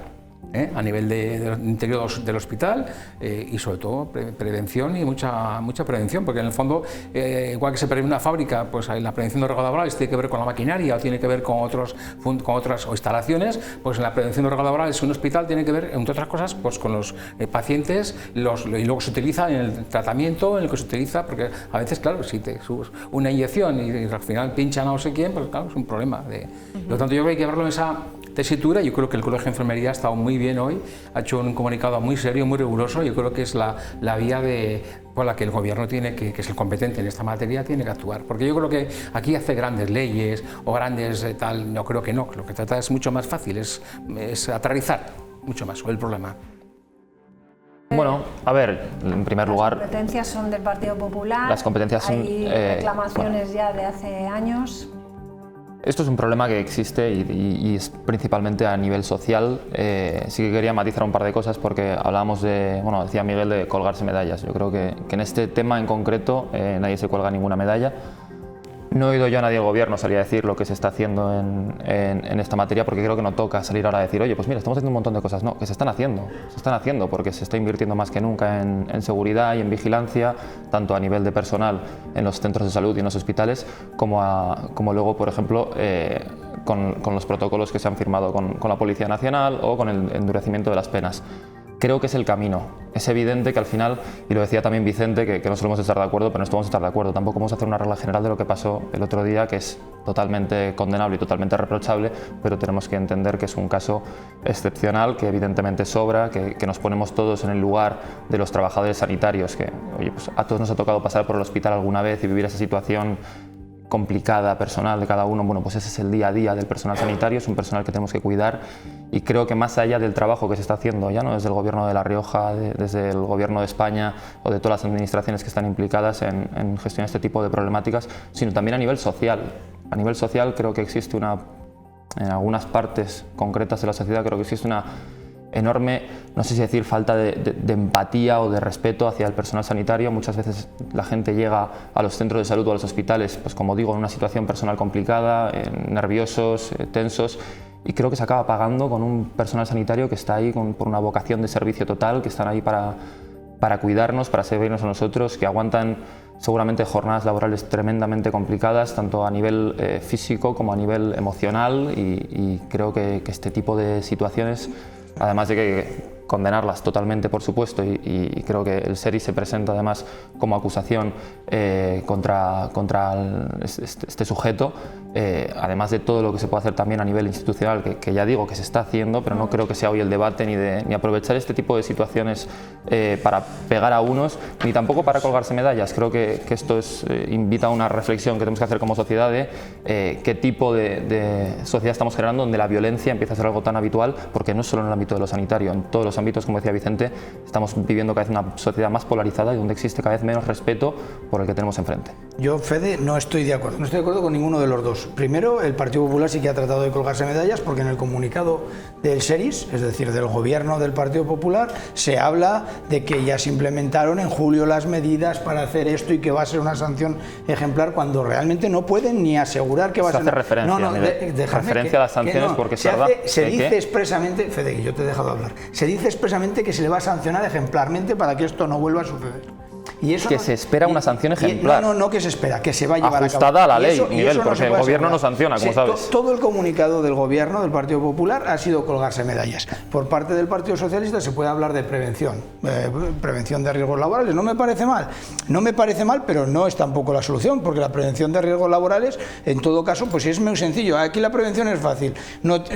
a nivel del interior del hospital, y sobre todo prevención, y mucha prevención, porque en el fondo, igual que se previene una fábrica, pues la prevención de riesgos laborales tiene que ver con la maquinaria o tiene que ver con otras instalaciones, pues en la prevención de riesgos laborales un hospital tiene que ver, entre otras cosas, pues con los pacientes, y luego se utiliza en el tratamiento, en el que se utiliza, porque a veces, claro, si te subes una inyección y al final pinchan a no sé quién, pues claro, es un problema. Por lo tanto, yo creo que hay que verlo en esa tesitura. Yo creo que el Colegio de Enfermería ha estado muy bien hoy, ha hecho un comunicado muy serio, muy riguroso. Yo creo que es la vía por la que el Gobierno tiene que es el competente en esta materia, tiene que actuar. Porque yo creo que aquí hace grandes leyes o grandes tal, yo creo que no. Lo que trata es mucho más fácil, es aterrizar mucho más el problema. Bueno, a ver, en primer lugar... Las competencias son del Partido Popular, las competencias son, hay reclamaciones ya de hace años. Esto es un problema que existe y es principalmente a nivel social. Sí que quería matizar un par de cosas porque hablábamos de, bueno, decía Miguel, de colgarse medallas. Yo creo que en este tema en concreto nadie se cuelga ninguna medalla. No he oído yo a nadie del gobierno salir a decir lo que se está haciendo en esta materia, porque creo que no toca salir ahora a decir, oye, pues mira, estamos haciendo un montón de cosas. No, que se están haciendo porque se está invirtiendo más que nunca en seguridad y en vigilancia, tanto a nivel de personal en los centros de salud y en los hospitales, como luego, por ejemplo, con los protocolos que se han firmado con la Policía Nacional o con el endurecimiento de las penas. Creo que es el camino. Es evidente que al final, y lo decía también Vicente, que no solemos estar de acuerdo, pero no estamos estar de acuerdo. Tampoco vamos a hacer una regla general de lo que pasó el otro día, que es totalmente condenable y totalmente reprochable, pero tenemos que entender que es un caso excepcional, que evidentemente sobra, que nos ponemos todos en el lugar de los trabajadores sanitarios, que oye, pues a todos nos ha tocado pasar por el hospital alguna vez y vivir esa situación complicada, personal de cada uno. Bueno, pues ese es el día a día del personal sanitario, es un personal que tenemos que cuidar, y creo que más allá del trabajo que se está haciendo ya, ¿no?, desde el Gobierno de La Rioja, desde el Gobierno de España o de todas las administraciones que están implicadas en gestionar este tipo de problemáticas, sino también a nivel social. A nivel social creo que existe en algunas partes concretas de la sociedad, creo que existe una enorme, no sé si decir falta de empatía o de respeto hacia el personal sanitario. Muchas veces la gente llega a los centros de salud o a los hospitales, pues como digo, en una situación personal complicada, nerviosos, tensos, y creo que se acaba pagando con un personal sanitario que está ahí por una vocación de servicio total, que están ahí para cuidarnos, para servirnos a nosotros, que aguantan seguramente jornadas laborales tremendamente complicadas, tanto a nivel físico como a nivel emocional, y creo que este tipo de situaciones, además de que condenarlas totalmente, por supuesto, y creo que el SERIS se presenta además como acusación contra este sujeto, además de todo lo que se puede hacer también a nivel institucional, que ya digo que se está haciendo, pero no creo que sea hoy el debate ni aprovechar este tipo de situaciones para pegar a unos, ni tampoco para colgarse medallas. Creo que esto invita a una reflexión que tenemos que hacer como sociedad de qué tipo de sociedad estamos generando, donde la violencia empieza a ser algo tan habitual, porque no es solo en el ámbito de lo sanitario, en todos los ámbitos, como decía Vicente, estamos viviendo cada vez una sociedad más polarizada y donde existe cada vez menos respeto por el que tenemos enfrente. Yo, Fede, no estoy de acuerdo con ninguno de los dos. Primero, el Partido Popular sí que ha tratado de colgarse medallas, porque en el comunicado del SERIS, es decir, del gobierno del Partido Popular, se habla de que ya se implementaron en julio las medidas para hacer esto y que va a ser una sanción ejemplar, cuando realmente no pueden ni asegurar que va a ser... Se hace referencia a las sanciones, porque es verdad. Se dice expresamente, Fede, que yo te he dejado hablar, se dice expresamente que se le va a sancionar ejemplarmente para que esto no vuelva a suceder. Y eso que se espera una sanción ejemplar. No que se espera, que se va a llevar ajustada a cabo. A la ley, Miguel, porque el gobierno no sanciona, como sabes. Todo el comunicado del gobierno, del Partido Popular, ha sido colgarse medallas. Por parte del Partido Socialista se puede hablar de prevención de riesgos laborales. No me parece mal, pero no es tampoco la solución, porque la prevención de riesgos laborales, en todo caso, pues es muy sencillo. Aquí la prevención es fácil,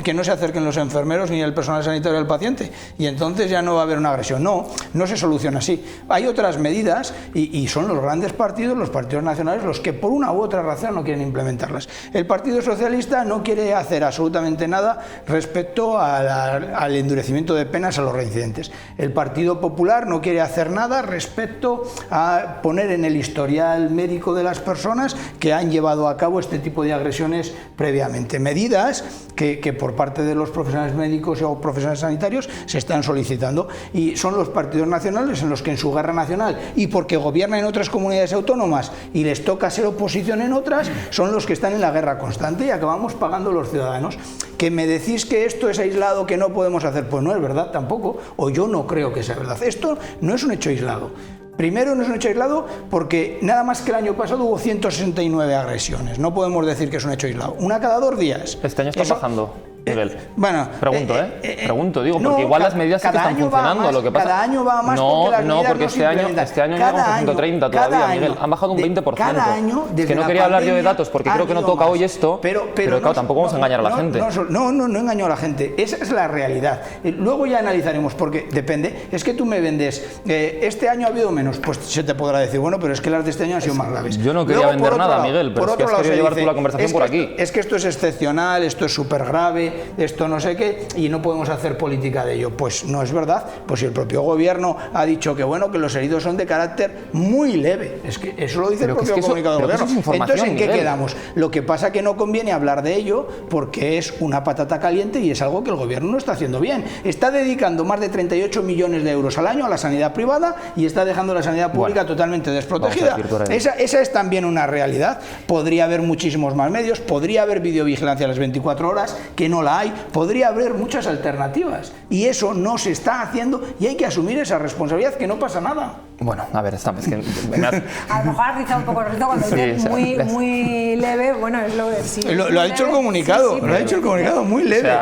que no se acerquen los enfermeros ni el personal sanitario al paciente, y entonces ya no va a haber una agresión. No se soluciona así. Hay otras medidas, y son los grandes partidos, los partidos nacionales, los que por una u otra razón no quieren implementarlas. El Partido Socialista no quiere hacer absolutamente nada respecto al endurecimiento de penas a los reincidentes. El Partido Popular no quiere hacer nada respecto a poner en el historial médico de las personas que han llevado a cabo este tipo de agresiones previamente. Medidas que por parte de los profesionales médicos o profesionales sanitarios se están solicitando, y son los partidos nacionales en los que, en su guerra nacional, y porque gobiernan en otras comunidades autónomas y les toca ser oposición en otras, son los que están en la guerra constante, y acabamos pagando los ciudadanos. Que me decís que esto es aislado, que no podemos hacer, pues no es verdad tampoco, o yo no creo que sea verdad. Esto no es un hecho aislado. Primero, no es un hecho aislado porque nada más que el año pasado hubo 169 agresiones. No podemos decir que es un hecho aislado. Una cada 2 días. Este año está bajando, Miguel. Bueno, pregunto, digo, porque igual las medidas sí que están funcionando. Lo que pasa... Cada año va más, porque las medidas porque este año llegamos a 130 todavía, Miguel. Han bajado un 20%. Cada año, es que no quería hablar yo de datos porque creo que no toca hoy esto, pero claro, tampoco vamos a engañar a la gente. No engaño a la gente. Esa es la realidad. Luego ya analizaremos, porque depende. Es que tú me vendes, este año ha habido menos, pues se te podrá decir, bueno, pero es que las de este año han sido más graves. Yo no quería vender nada, Miguel, pero es que has querido llevar tú la conversación por aquí. Es que esto es excepcional, esto es súper grave, grave, esto no sé qué, y no podemos hacer política de ello. Pues no es verdad, pues si el propio gobierno ha dicho que bueno, que los heridos son de carácter muy leve, es que eso lo dice el propio comunicado del gobierno. Entonces, ¿en qué quedamos? Lo que pasa que no conviene hablar de ello porque es una patata caliente y es algo que el gobierno no está haciendo bien. Está dedicando más de 38 millones de euros al año a la sanidad privada y está dejando la sanidad pública totalmente desprotegida. Esa es también una realidad. Podría haber muchísimos más medios, podría haber videovigilancia a las 24 horas, que no la hay, podría haber muchas alternativas y eso no se está haciendo y hay que asumir esa responsabilidad, que no pasa nada. Bueno, a ver, es que a lo mejor has rizado un poco el rito cuando dices muy leve, bueno, es lo de sí. Lo ha dicho el comunicado, lo ha dicho el comunicado, muy leve,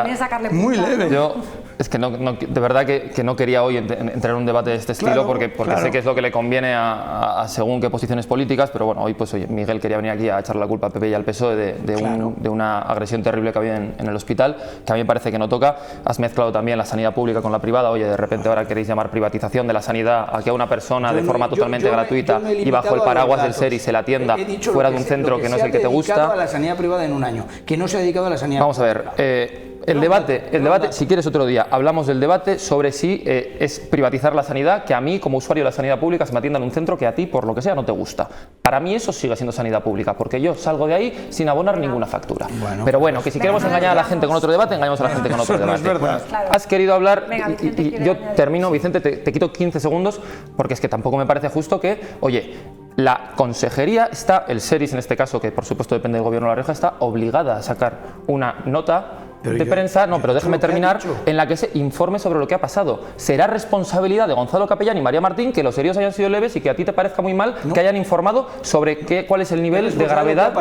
muy leve. Yo es que de verdad que no quería hoy entrar en un debate de este estilo porque sé que es lo que le conviene a según qué posiciones políticas, pero bueno, hoy pues oye, Miguel quería venir aquí a echarle la culpa al PP y al PSOE de una agresión terrible que había en el hospital, que a mí me parece que no toca. Has mezclado también la sanidad pública con la privada, oye, de repente ahora queréis llamar privatización de la sanidad a que a una persona de forma totalmente gratuita y bajo el paraguas del SERI se la atienda fuera de un centro que no es el que te gusta. A la sanidad privada en un año, que no se ha dedicado a la sanidad. Vamos a ver, el debate, si quieres otro día, hablamos del debate sobre si es privatizar la sanidad, que a mí como usuario de la sanidad pública se me atienda en un centro que a ti, por lo que sea, no te gusta. Para mí eso sigue siendo sanidad pública, porque yo salgo de ahí sin abonar ninguna factura. Pero bueno, que si queremos engañar a la gente con otro debate, engañamos a la gente con otro debate. Has querido hablar, y yo termino, Vicente, te quito 15 segundos, porque es que tampoco me parece justo que, oye, la consejería está, el SERIS en este caso, que por supuesto depende del gobierno de La Rioja, está obligada a sacar una nota de prensa, pero déjeme terminar, en la que se informe sobre lo que ha pasado. Será responsabilidad de Gonzalo Capellán y María Martín que los heridos hayan sido leves y que a ti te parezca muy mal que hayan informado sobre cuál es el nivel de gravedad,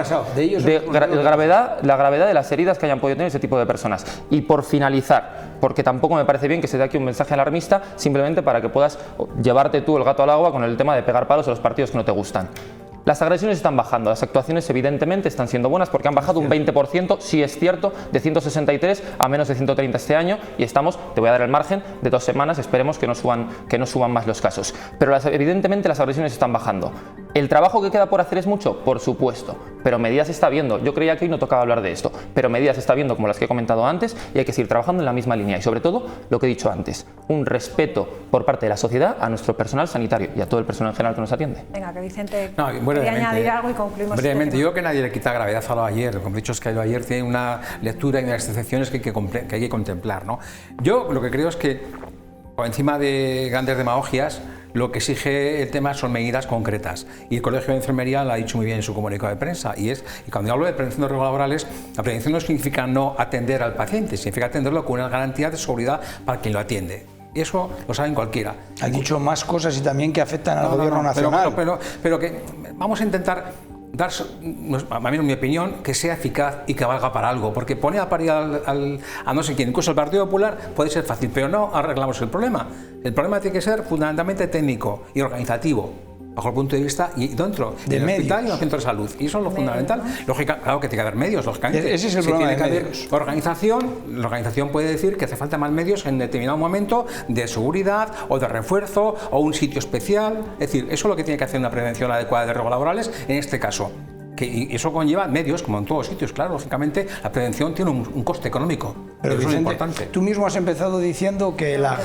la gravedad de las heridas que hayan podido tener ese tipo de personas. Y por finalizar, porque tampoco me parece bien que se dé aquí un mensaje alarmista simplemente para que puedas llevarte tú el gato al agua con el tema de pegar palos a los partidos que no te gustan. Las agresiones están bajando, las actuaciones evidentemente están siendo buenas porque han bajado un 20%, sí es cierto, de 163 a menos de 130 este año y estamos, te voy a dar el margen, de 2 semanas, esperemos que no suban más los casos. Pero evidentemente las agresiones están bajando. ¿El trabajo que queda por hacer es mucho? Por supuesto, pero medidas se está viendo. Yo creía que hoy no tocaba hablar de esto, pero medidas se está viendo como las que he comentado antes y hay que seguir trabajando en la misma línea y sobre todo, lo que he dicho antes, un respeto por parte de la sociedad a nuestro personal sanitario y a todo el personal en general que nos atiende. Venga, que Vicente quería añadir algo y concluimos. Brevemente, yo creo que nadie le quita gravedad a lo de ayer. Como he dicho, es que lo de ayer tiene una lectura y unas excepciones que hay que contemplar, ¿no? Yo lo que creo es que, por encima de grandes demagogias, lo que exige el tema son medidas concretas. Y el Colegio de Enfermería lo ha dicho muy bien en su comunicado de prensa. Y cuando hablo de prevención de riesgos laborales, la prevención no significa no atender al paciente, significa atenderlo con una garantía de seguridad para quien lo atiende. Y eso lo saben cualquiera. Ha dicho más cosas y también que afectan al gobierno nacional. Pero que vamos a intentar dar, a mí en mi opinión, que sea eficaz y que valga para algo, porque poner a parir a no sé quién, incluso al Partido Popular, puede ser fácil, pero no arreglamos el problema. El problema tiene que ser fundamentalmente técnico y organizativo, bajo el punto de vista y dentro del hospital y en los centros de salud. Y eso es lo fundamental. Lógica, claro que tiene que haber medios, lógicamente. Ese es el problema de medios. La organización puede decir que hace falta más medios en determinado momento de seguridad o de refuerzo o un sitio especial. Es decir, eso es lo que tiene que hacer una prevención adecuada de riesgos laborales en este caso. Y eso conlleva medios, como en todos sitios, claro, lógicamente la prevención tiene un coste económico. Pero Vicente, es importante. Tú mismo has empezado diciendo que la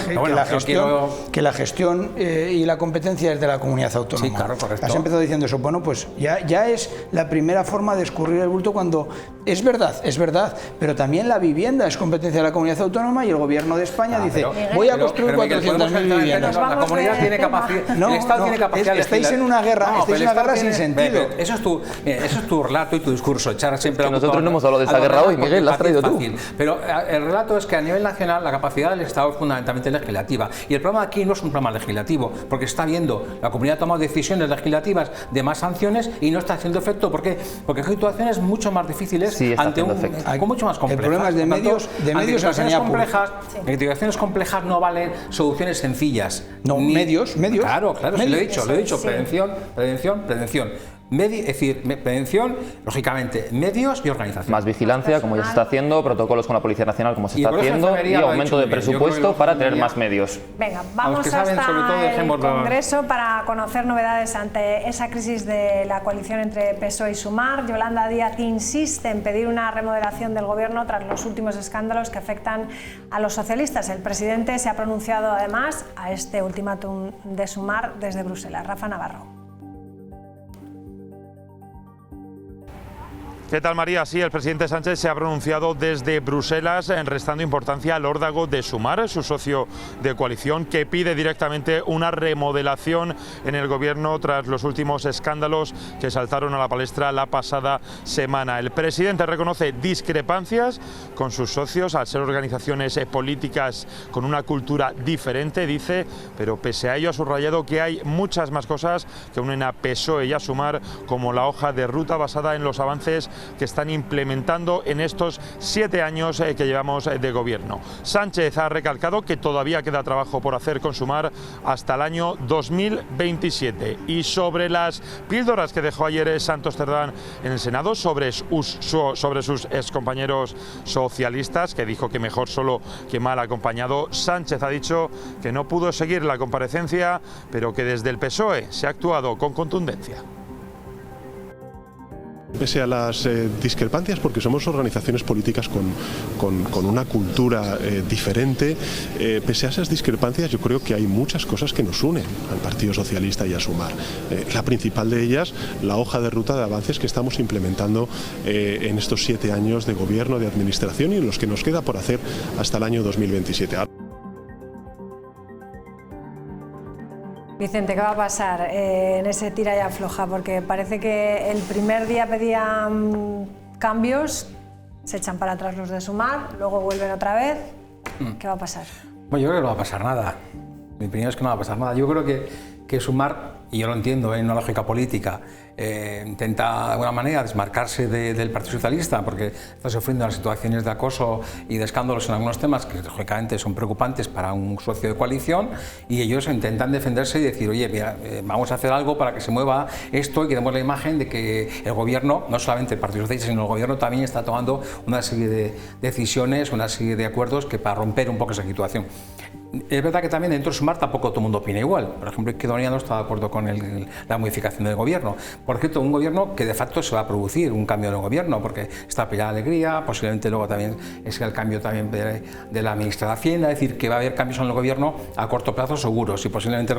gestión y la competencia es de la comunidad autónoma. Sí, claro, correcto. Has empezado diciendo eso. Bueno, pues ya es la primera forma de escurrir el bulto cuando es verdad, pero también la vivienda es competencia de la comunidad autónoma y el gobierno de España dice, voy a construir 400.000 viviendas. La comunidad tiene capacidad, el Estado tiene capacidad de estáis en una guerra, sin sentido. Eso es tu relato y tu discurso. Echar siempre que nosotros no hemos hablado de esa guerra hoy, Miguel, la has traído tú. Pero el relato es que a nivel nacional la capacidad del Estado es fundamentalmente legislativa. Y el problema aquí no es un problema legislativo, porque está viendo, la comunidad ha tomado decisiones legislativas de más sanciones y no está haciendo efecto. ¿Por qué? Porque hay situaciones mucho más difíciles mucho más complejas. El problema es de medios a sanidad pública. En situaciones complejas no valen soluciones sencillas. No, medios. Claro, medios, sí, lo he dicho. Prevención. Es decir, prevención, lógicamente, medios y organización. Más vigilancia, como ya se está haciendo, protocolos con la Policía Nacional, como se está haciendo, y aumento de presupuesto para tener más medios. Venga, vamos hasta el Congreso para conocer novedades ante esa crisis de la coalición entre PSOE y Sumar. Yolanda Díaz insiste en pedir una remodelación del Gobierno tras los últimos escándalos que afectan a los socialistas. El presidente se ha pronunciado además a este ultimátum de Sumar desde Bruselas. Rafa Navarro. ¿Qué tal, María? Sí, el presidente Sánchez se ha pronunciado desde Bruselas, restando importancia al órdago de Sumar, su socio de coalición, que pide directamente una remodelación en el Gobierno tras los últimos escándalos que saltaron a la palestra la pasada semana. El presidente reconoce discrepancias con sus socios al ser organizaciones políticas con una cultura diferente, dice, pero pese a ello ha subrayado que hay muchas más cosas que unen a PSOE y a Sumar, como la hoja de ruta basada en los avances que están implementando en estos 7 años que llevamos de gobierno. Sánchez ha recalcado que todavía queda trabajo por hacer con Sumar hasta el año 2027. Y sobre las píldoras que dejó ayer Santos Cerdán en el Senado sobre sus excompañeros socialistas, que dijo que mejor solo que mal acompañado, Sánchez ha dicho que no pudo seguir la comparecencia, pero que desde el PSOE se ha actuado con contundencia. Pese a las discrepancias, porque somos organizaciones políticas con una cultura diferente, pese a esas discrepancias yo creo que hay muchas cosas que nos unen al Partido Socialista y a Sumar. La principal de ellas, la hoja de ruta de avances que estamos implementando en estos 7 años de gobierno, de administración y en los que nos queda por hacer hasta el año 2027. Vicente, ¿qué va a pasar en ese tira y afloja? Porque parece que el primer día pedían cambios, se echan para atrás los de Sumar, luego vuelven otra vez. ¿Qué va a pasar? Bueno, yo creo que no va a pasar nada. Mi opinión es que no va a pasar nada. Yo creo que Sumar, y yo lo entiendo en una lógica política, intenta de alguna manera desmarcarse del Partido Socialista porque está sufriendo las situaciones de acoso y de escándalos en algunos temas que lógicamente son preocupantes para un socio de coalición, y ellos intentan defenderse y decir, oye, mira, vamos a hacer algo para que se mueva esto y que demos la imagen de que el Gobierno, no solamente el Partido Socialista, sino el Gobierno también está tomando una serie de decisiones, una serie de acuerdos que para romper un poco esa situación. Es verdad que también dentro de Sumar tampoco todo el mundo opina igual. Por ejemplo, Izquierda Unida no está de acuerdo con la modificación del Gobierno. Por cierto, un Gobierno que de facto se va a producir un cambio del Gobierno, porque está Pilar Alegría, posiblemente luego también es el cambio también de la ministra de Hacienda, es decir, que va a haber cambios en el Gobierno a corto plazo seguros, y posiblemente el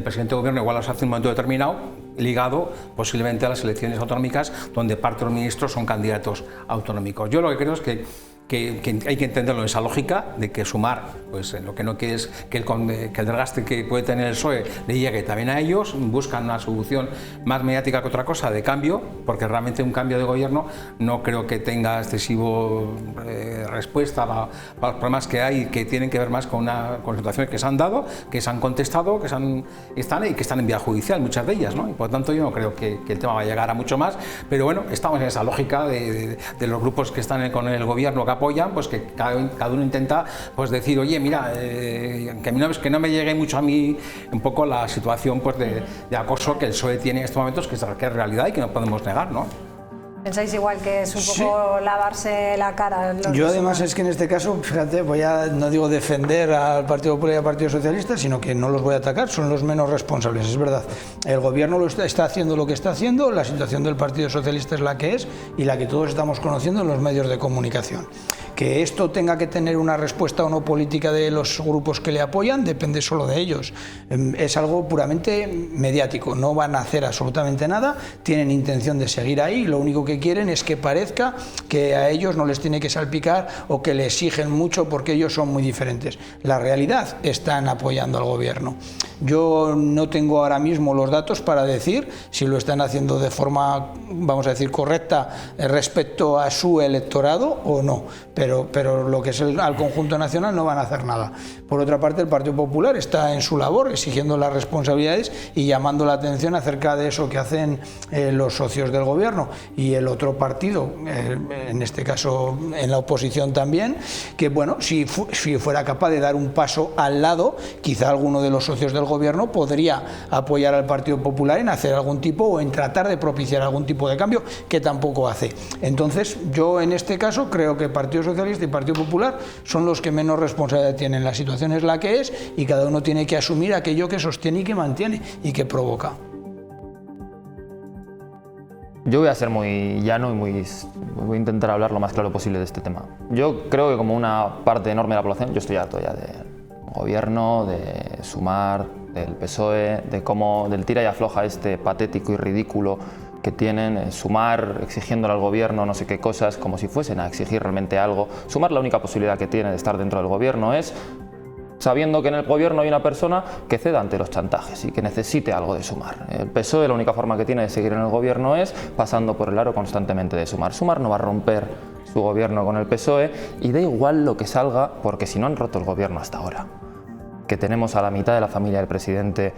presidente del Gobierno igual los hace en un momento determinado, ligado posiblemente a las elecciones autonómicas, donde parte de los ministros son candidatos autonómicos. Yo lo que creo es que hay que entenderlo en esa lógica de que Sumar, pues lo que no quiere es que el desgaste que puede tener el PSOE le llegue también a ellos, buscan una solución más mediática que otra cosa de cambio, porque realmente un cambio de gobierno no creo que tenga excesivo respuesta para los problemas que hay, que tienen que ver más con situaciones que se han dado, que se han contestado, que están en vía judicial, muchas de ellas, ¿no? Y por lo tanto yo no creo que el tema va a llegar a mucho más, pero bueno, estamos en esa lógica de los grupos que están con el gobierno, que apoyan, pues que cada uno intenta pues decir, oye, mira, que no me llegue mucho a mí un poco la situación pues de acoso que el PSOE tiene en estos momentos, que es realidad y que no podemos negar, ¿no? ¿Pensáis igual que es un poco lavarse la cara? Yo además es que en este caso, fíjate, no digo defender al Partido Popular y al Partido Socialista, sino que no los voy a atacar, son los menos responsables, es verdad. El Gobierno está haciendo lo que está haciendo, la situación del Partido Socialista es la que es y la que todos estamos conociendo en los medios de comunicación. Que esto tenga que tener una respuesta o no política de los grupos que le apoyan depende solo de ellos. Es algo puramente mediático, no van a hacer absolutamente nada, tienen intención de seguir ahí, lo único que quieren es que parezca que a ellos no les tiene que salpicar o que le exigen mucho porque ellos son muy diferentes. La realidad, están apoyando al Gobierno. Yo no tengo ahora mismo los datos para decir si lo están haciendo de forma, vamos a decir, correcta respecto a su electorado o no. pero lo que es al conjunto nacional no van a hacer nada. Por otra parte, el Partido Popular está en su labor exigiendo las responsabilidades y llamando la atención acerca de eso que hacen los socios del gobierno, y el otro partido, en este caso en la oposición también, que bueno, si fuera capaz de dar un paso al lado, quizá alguno de los socios del gobierno podría apoyar al Partido Popular en hacer algún tipo o en tratar de propiciar algún tipo de cambio, que tampoco hace. Entonces yo en este caso creo que Partido Socialista y Partido Popular son los que menos responsabilidad tienen. La situación es la que es y cada uno tiene que asumir aquello que sostiene y que mantiene y que provoca. Yo voy a ser muy llano y voy a intentar hablar lo más claro posible de este tema. Yo creo que como una parte enorme de la población, yo estoy harto ya del gobierno, de Sumar, del PSOE, del tira y afloja este patético y ridículo que tienen, Sumar exigiéndole al gobierno no sé qué cosas, como si fuesen a exigir realmente algo. Sumar, la única posibilidad que tiene de estar dentro del gobierno es sabiendo que en el gobierno hay una persona que ceda ante los chantajes y que necesite algo de Sumar. El PSOE, la única forma que tiene de seguir en el gobierno es pasando por el aro constantemente de Sumar. Sumar no va a romper su gobierno con el PSOE y da igual lo que salga, porque si no han roto el gobierno hasta ahora, que tenemos a la mitad de la familia del presidente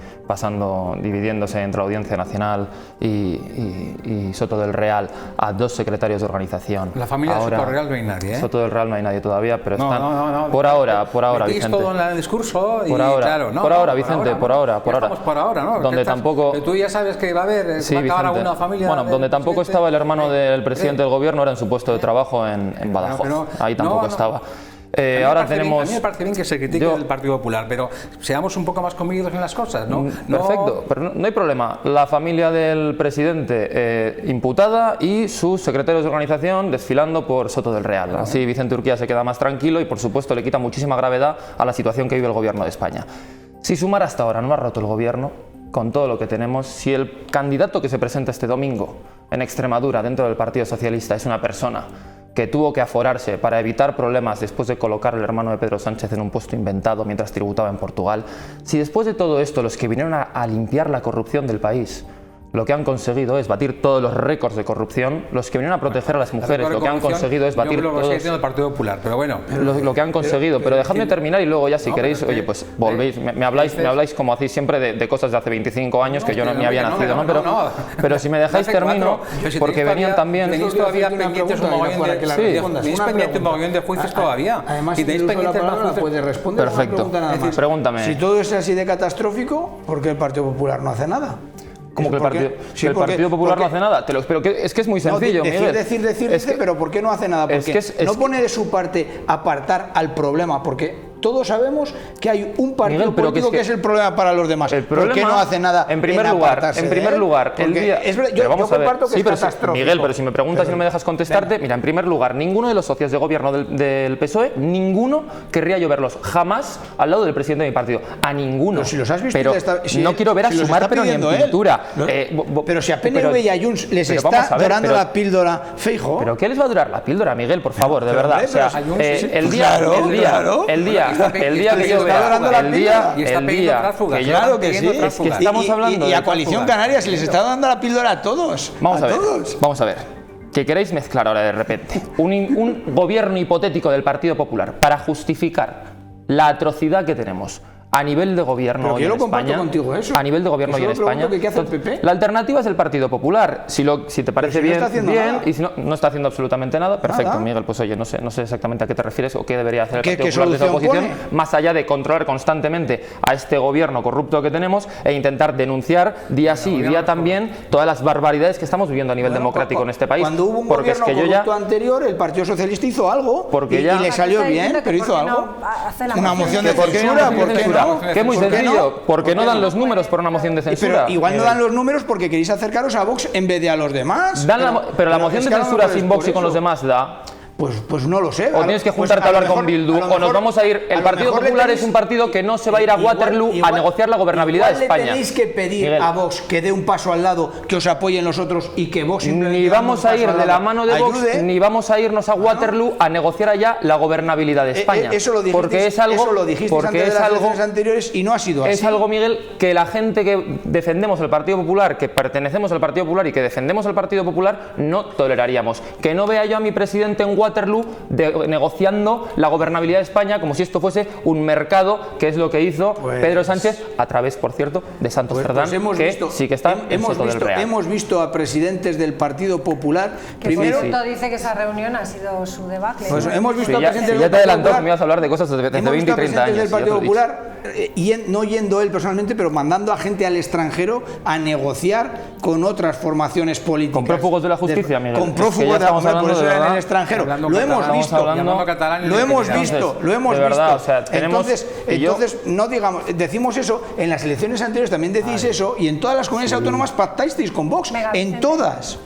dividiéndose entre la Audiencia Nacional y Soto del Real, a 2 secretarios de organización. La familia de Soto del Real no hay nadie, ¿eh? Soto del Real no hay nadie todavía, pero están... No. Por ahora, Vicente. todo en el discurso y por ahora, claro, no. Por ahora, Vicente, por ahora. Estamos por ahora, ¿no? Donde tampoco... Tú ya sabes que va a haber, sí, va a acabar Vicente. alguna familia... Bueno, donde tampoco estaba el hermano del presidente del gobierno era en su puesto de trabajo en Badajoz. Ahí tampoco estaba. Ahora tenemos... A mí me parece bien que se critique el Partido Popular, pero seamos un poco más convenidos en las cosas, ¿no? Perfecto, pero no hay problema. La familia del presidente imputada y sus secretarios de organización desfilando por Soto del Real. Así Vicente Urquía se queda más tranquilo y por supuesto le quita muchísima gravedad a la situación que vive el gobierno de España. Si Sumar hasta ahora no ha roto el gobierno, con todo lo que tenemos, si el candidato que se presenta este domingo en Extremadura dentro del Partido Socialista es una persona que tuvo que aforarse para evitar problemas después de colocar al hermano de Pedro Sánchez en un puesto inventado mientras tributaba en Portugal, si después de todo esto los que vinieron a limpiar la corrupción del país lo que han conseguido es batir todos los récords de corrupción, los que vinieron a proteger a las mujeres, lo que han conseguido es batir todos... el Partido Popular, pero bueno... Lo que han conseguido, pero dejadme terminar y luego ya si queréis, oye, pues volvéis, me habláis como hacéis siempre de cosas de hace 25 años que yo ni había nacido, ¿no? Pero si me dejáis termino, porque venían también... Tenéis todavía pendientes un mogollón de juicios todavía. Además, si tenéis pendientes la palabra, puedes responder. Perfecto, pregúntame. Si todo es así de catastrófico, ¿por qué el Partido Popular no hace nada? ¿Cómo que el Partido Popular no hace nada? Pero es que es muy sencillo, Miguel. Decir, pero ¿por qué no hace nada? Porque no pone de su parte apartar al problema, porque todos sabemos que hay un partido Miguel, político que es el problema para los demás. ¿Por qué no hace nada? En primer lugar, el día... Yo comparto que es catastrófico. Miguel, pero si me preguntas y no me dejas contestarte, mira, en primer lugar, ninguno de los socios de gobierno del PSOE, ninguno querría yo verlos jamás al lado del presidente de mi partido. A ninguno. Pero si los has visto, no quiero ver a Sumar, pero ni en pintura. Pero si a PNV y a Junts les está dorando la píldora Feijóo. ¿Pero qué les va a durar la píldora, Miguel? Por favor, de verdad. O sea, el día que yo vea, claro que sí, es que estamos hablando y a Coalición Canaria se les está dando la píldora a todos. Vamos a ver. Que queréis mezclar ahora de repente un gobierno hipotético del Partido Popular para justificar la atrocidad que tenemos a nivel de gobierno hoy en España, a nivel de gobierno hoy en España, la alternativa es el Partido Popular. Si te parece bien, y si no está haciendo absolutamente nada, perfecto, Miguel, pues oye, no sé exactamente a qué te refieres o qué debería hacer el Partido Popular desde la oposición, más allá de controlar constantemente a este gobierno corrupto que tenemos e intentar denunciar día sí y día también todas las barbaridades que estamos viviendo a nivel democrático en este país. Cuando hubo un gobierno corrupto anterior, el Partido Socialista hizo algo y le salió bien, pero hizo algo. Una moción de censura, ¿por qué no? Que es muy sencillo, porque no dan los números por una moción de censura. Pero igual no dan los números porque queréis acercaros a Vox en vez de a los demás. Pero la moción de censura sin Vox y con los demás da... Pues no lo sé. O tienes que juntarte a hablar con Bildu, o nos vamos a ir... El Partido Popular es un partido que no se va a ir a Waterloo a negociar la gobernabilidad de España. Tenéis que pedir a Vox que dé un paso al lado, que os apoyen los otros y que Vox... Ni vamos a ir de la mano de Vox, ni vamos a irnos a Waterloo a negociar allá la gobernabilidad de España. Eso lo dijisteis antes de las elecciones anteriores y no ha sido así. Es algo, Miguel, que la gente que defendemos el Partido Popular, que pertenecemos al Partido Popular y que defendemos el Partido Popular, no toleraríamos. Que no vea yo a mi presidente en Waterloo negociando la gobernabilidad de España como si esto fuese un mercado, que es lo que hizo Pedro Sánchez a través, por cierto, de Santos Cerdán, que sí que está en Soto del Real. Hemos visto a presidentes del Partido Popular primero... dice que esa reunión ha sido su debacle. Pues hemos visto a presidentes ya te adelantó que me ibas a hablar de cosas desde 20 y 30 años. Del Partido Popular, no yendo él personalmente, pero mandando a gente al extranjero a negociar con otras formaciones políticas. Con prófugos de la justicia, Miguel. Con prófugos de la justicia, por eso era en el extranjero. Lo hemos visto, lo hemos visto. O sea, entonces, no digamos, decimos eso, en las elecciones anteriores también decís eso, y en todas las comunidades autónomas pactasteis con Vox, en todas.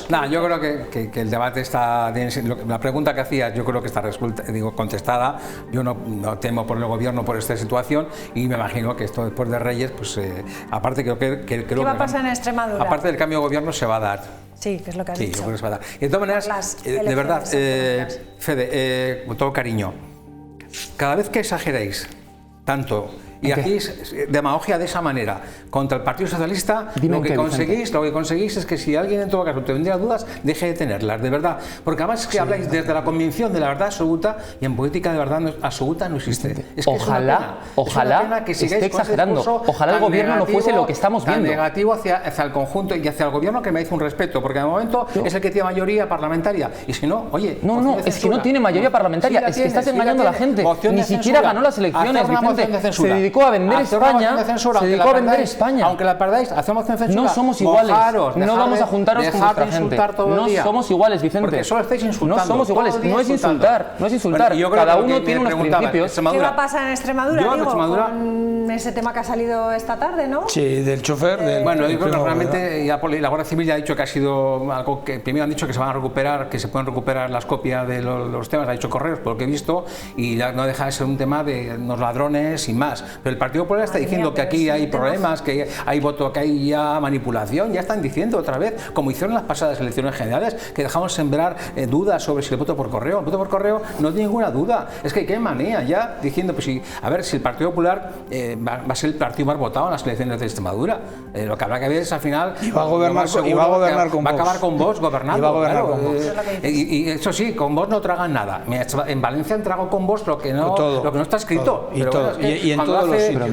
No, yo creo que el debate está, la pregunta que hacías yo creo que está contestada. Yo no temo por el gobierno por esta situación y me imagino que esto después de Reyes, pues aparte creo que ¿qué va a pasar en Extremadura? Aparte del cambio de gobierno se va a dar. Sí, que es lo que has dicho. Sí, yo creo que se va a dar. Y de todas maneras, de verdad, Fede, con todo cariño, cada vez que exageréis tanto y hacéis demagogia de esa manera contra el Partido Socialista, lo que conseguís es que si alguien en todo caso tendría dudas, deje de tenerlas, de verdad. Porque además es que habláis desde la convicción de la verdad absoluta y en política de verdad absoluta no existe. Es que ojalá que esté exagerando. Ojalá el gobierno no fuese lo que estamos viendo. Tan negativo hacia el conjunto y hacia el gobierno que me dice un respeto, porque de momento es el que tiene mayoría parlamentaria. Y si no, oye... No, es que no tiene mayoría parlamentaria, es que estás engañando a la gente. Ni siquiera ganó las elecciones, Vicente. Se dedicó a vender España. Aunque la perdáis, hacemos moción de censura. No somos iguales. No vamos a juntarnos con vuestra gente. No somos iguales, Vicente. Porque solo estáis insultando. No somos iguales. No es insultar. No es insultar. Cada uno tiene unos principios. ¿Qué va a pasar en Extremadura? Con ese tema que ha salido esta tarde, ¿no? Sí, del chofer. Bueno, yo creo que realmente la Guardia Civil ya ha dicho que ha sido algo que primero han dicho que se van a recuperar, que se pueden recuperar las copias de los temas, ha dicho Correos, por lo que he visto, y ya no deja de ser un tema de los ladrones y más. Pero el Partido Popular está diciendo que aquí hay problemas, que hay voto, que hay ya manipulación, ya están diciendo otra vez, como hicieron en las pasadas elecciones generales, que dejamos sembrar dudas sobre si el voto por correo. El voto por correo no tiene ninguna duda. Es que qué manía ya diciendo, pues si, a ver, si el Partido Popular va a ser el partido más votado en las elecciones de Extremadura. Lo que habrá que ver es al final. Y va a gobernar con Vox. Va a acabar con Vox gobernando. Y va a gobernar con Vox. Y eso sí, con Vox no tragan nada. En Valencia han tragado con Vox lo que no está escrito. Y en todos los sitios.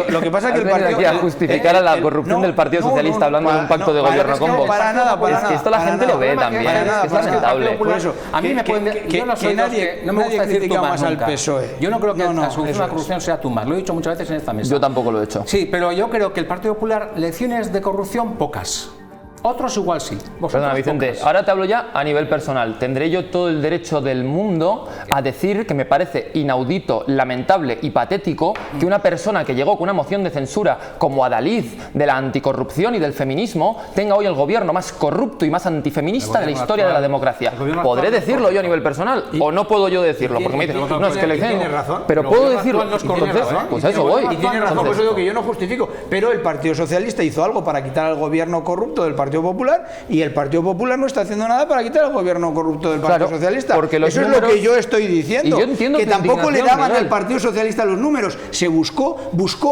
Lo que pasa es que el partido aquí a justificar a la corrupción del Partido Socialista hablando de un pacto de gobierno con Vox. Es que esto la gente lo ve también. Es lamentable. A mí me pueden. Yo no soy no me gusta decir tumbas nunca. Yo no creo que la solución a la corrupción sea tumbas. Lo he dicho muchas veces en esta mesa. Yo tampoco lo he hecho. Sí, pero yo creo que el Partido Popular, lecciones de corrupción pocas. Otros igual sí. Perdona, Vicente, ahora te hablo ya a nivel personal. Tendré yo todo el derecho del mundo a decir que me parece inaudito, lamentable y patético que una persona que llegó con una moción de censura como adalid de la anticorrupción y del feminismo tenga hoy el gobierno más corrupto y más antifeminista de la historia de la democracia. ¿Podré decirlo yo a nivel personal o no puedo yo decirlo? Porque me dicen, no, es que le dicen, pero puedo decirlo. Entonces, pues a eso voy. Y tiene razón, por eso digo que yo no justifico. Pero el Partido Socialista hizo algo para quitar al gobierno corrupto del Partido Popular y el Partido Popular no está haciendo nada para quitar al gobierno corrupto del Partido Socialista. Porque eso es lo que yo estoy diciendo. Que tampoco le daban al Partido Socialista los números. Se buscó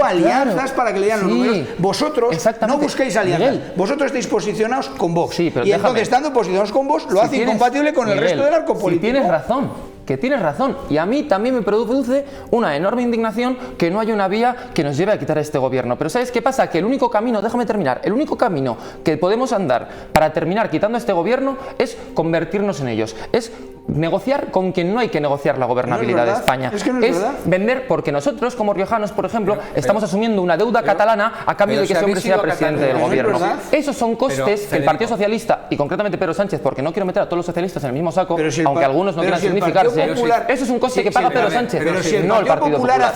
alianzas para que le dieran los números. Vosotros no busquéis alianzas. Vosotros estáis posicionados con Vox. Y entonces, estando posicionados con Vox, lo hace incompatible con el resto del arco político. Tienes razón. Que tienes razón, y a mí también me produce una enorme indignación que no haya una vía que nos lleve a quitar a este gobierno. Pero ¿sabes qué pasa? Que el único camino, déjame terminar, el único camino que podemos andar para terminar quitando a este gobierno es convertirnos en ellos, es negociar con quien no hay que negociar la gobernabilidad de España. Es vender, porque nosotros como riojanos, por ejemplo, estamos asumiendo una deuda catalana a cambio de que ese hombre sea presidente del gobierno. Esos son costes que el Partido Socialista, y concretamente Pedro Sánchez, porque no quiero meter a todos los socialistas en el mismo saco, aunque algunos no quieran significarse, eso es un coste que paga Pedro Sánchez, pero si no el Partido Popular.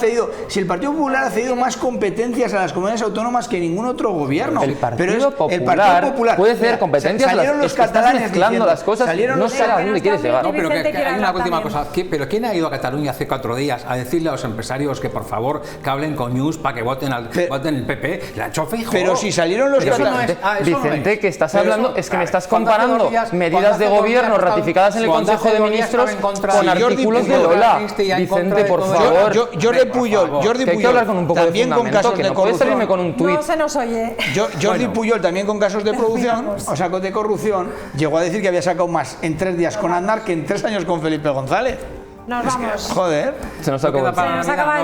Si el Partido Popular ha cedido más competencias a las comunidades autónomas que ningún otro gobierno. El Partido Popular puede ceder competencias, salieron los catalanes mezclando las cosas, no sé a dónde quieres llegar. pero Vicente que quiere hay una hablar última también. cosa. ¿Pero quién ha ido a Cataluña hace 4 días a decirle a los empresarios que por favor que hablen con News para que voten el PP? La hecho Feijóo. Pero si salieron los catalanes. Vicente, que estás hablando, es que me estás comparando medidas de gobierno ratificadas en el Consejo de Ministros con artículos de Lola. Vicente, por favor. Jordi Pujol, hay que hablar con un poco también de con casos que de no puedes salirme corrupción. con un tuit. No se nos oye. Jordi Pujol, también con casos de corrupción, llegó a decir que había sacado más en 3 días con Aznar que en 3 años con Felipe González. Nos vamos. Joder. Se nos acabó el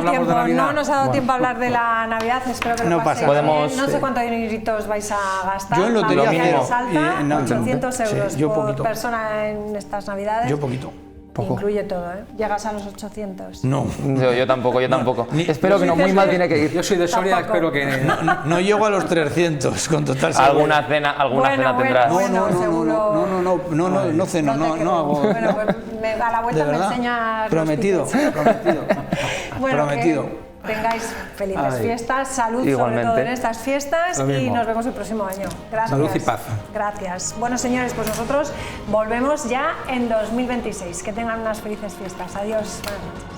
tiempo. No nos ha dado tiempo a hablar de la Navidad. Espero que lo paséis bien. No sé cuántos dineritos vais a gastar. Yo en lotería cero. Salta, 800 euros por poquito. persona en estas Navidades. Yo poquito. Incluye todo, ¿eh? ¿Llegas a los 800? No. Yo tampoco. Espero que no, muy mal tiene que ir. Yo soy de Soria, espero que... No llego a los 300, con total seguridad. Alguna cena tendrás. No ceno, no hago... Bueno, pues a la vuelta me enseñas... Prometido. Bueno, Prometido. Tengáis felices fiestas, salud sobre todo en estas fiestas y nos vemos el próximo año. Gracias. Salud y paz. Gracias. Bueno, señores, pues nosotros volvemos ya en 2026. Que tengan unas felices fiestas. Adiós. Buenas noches.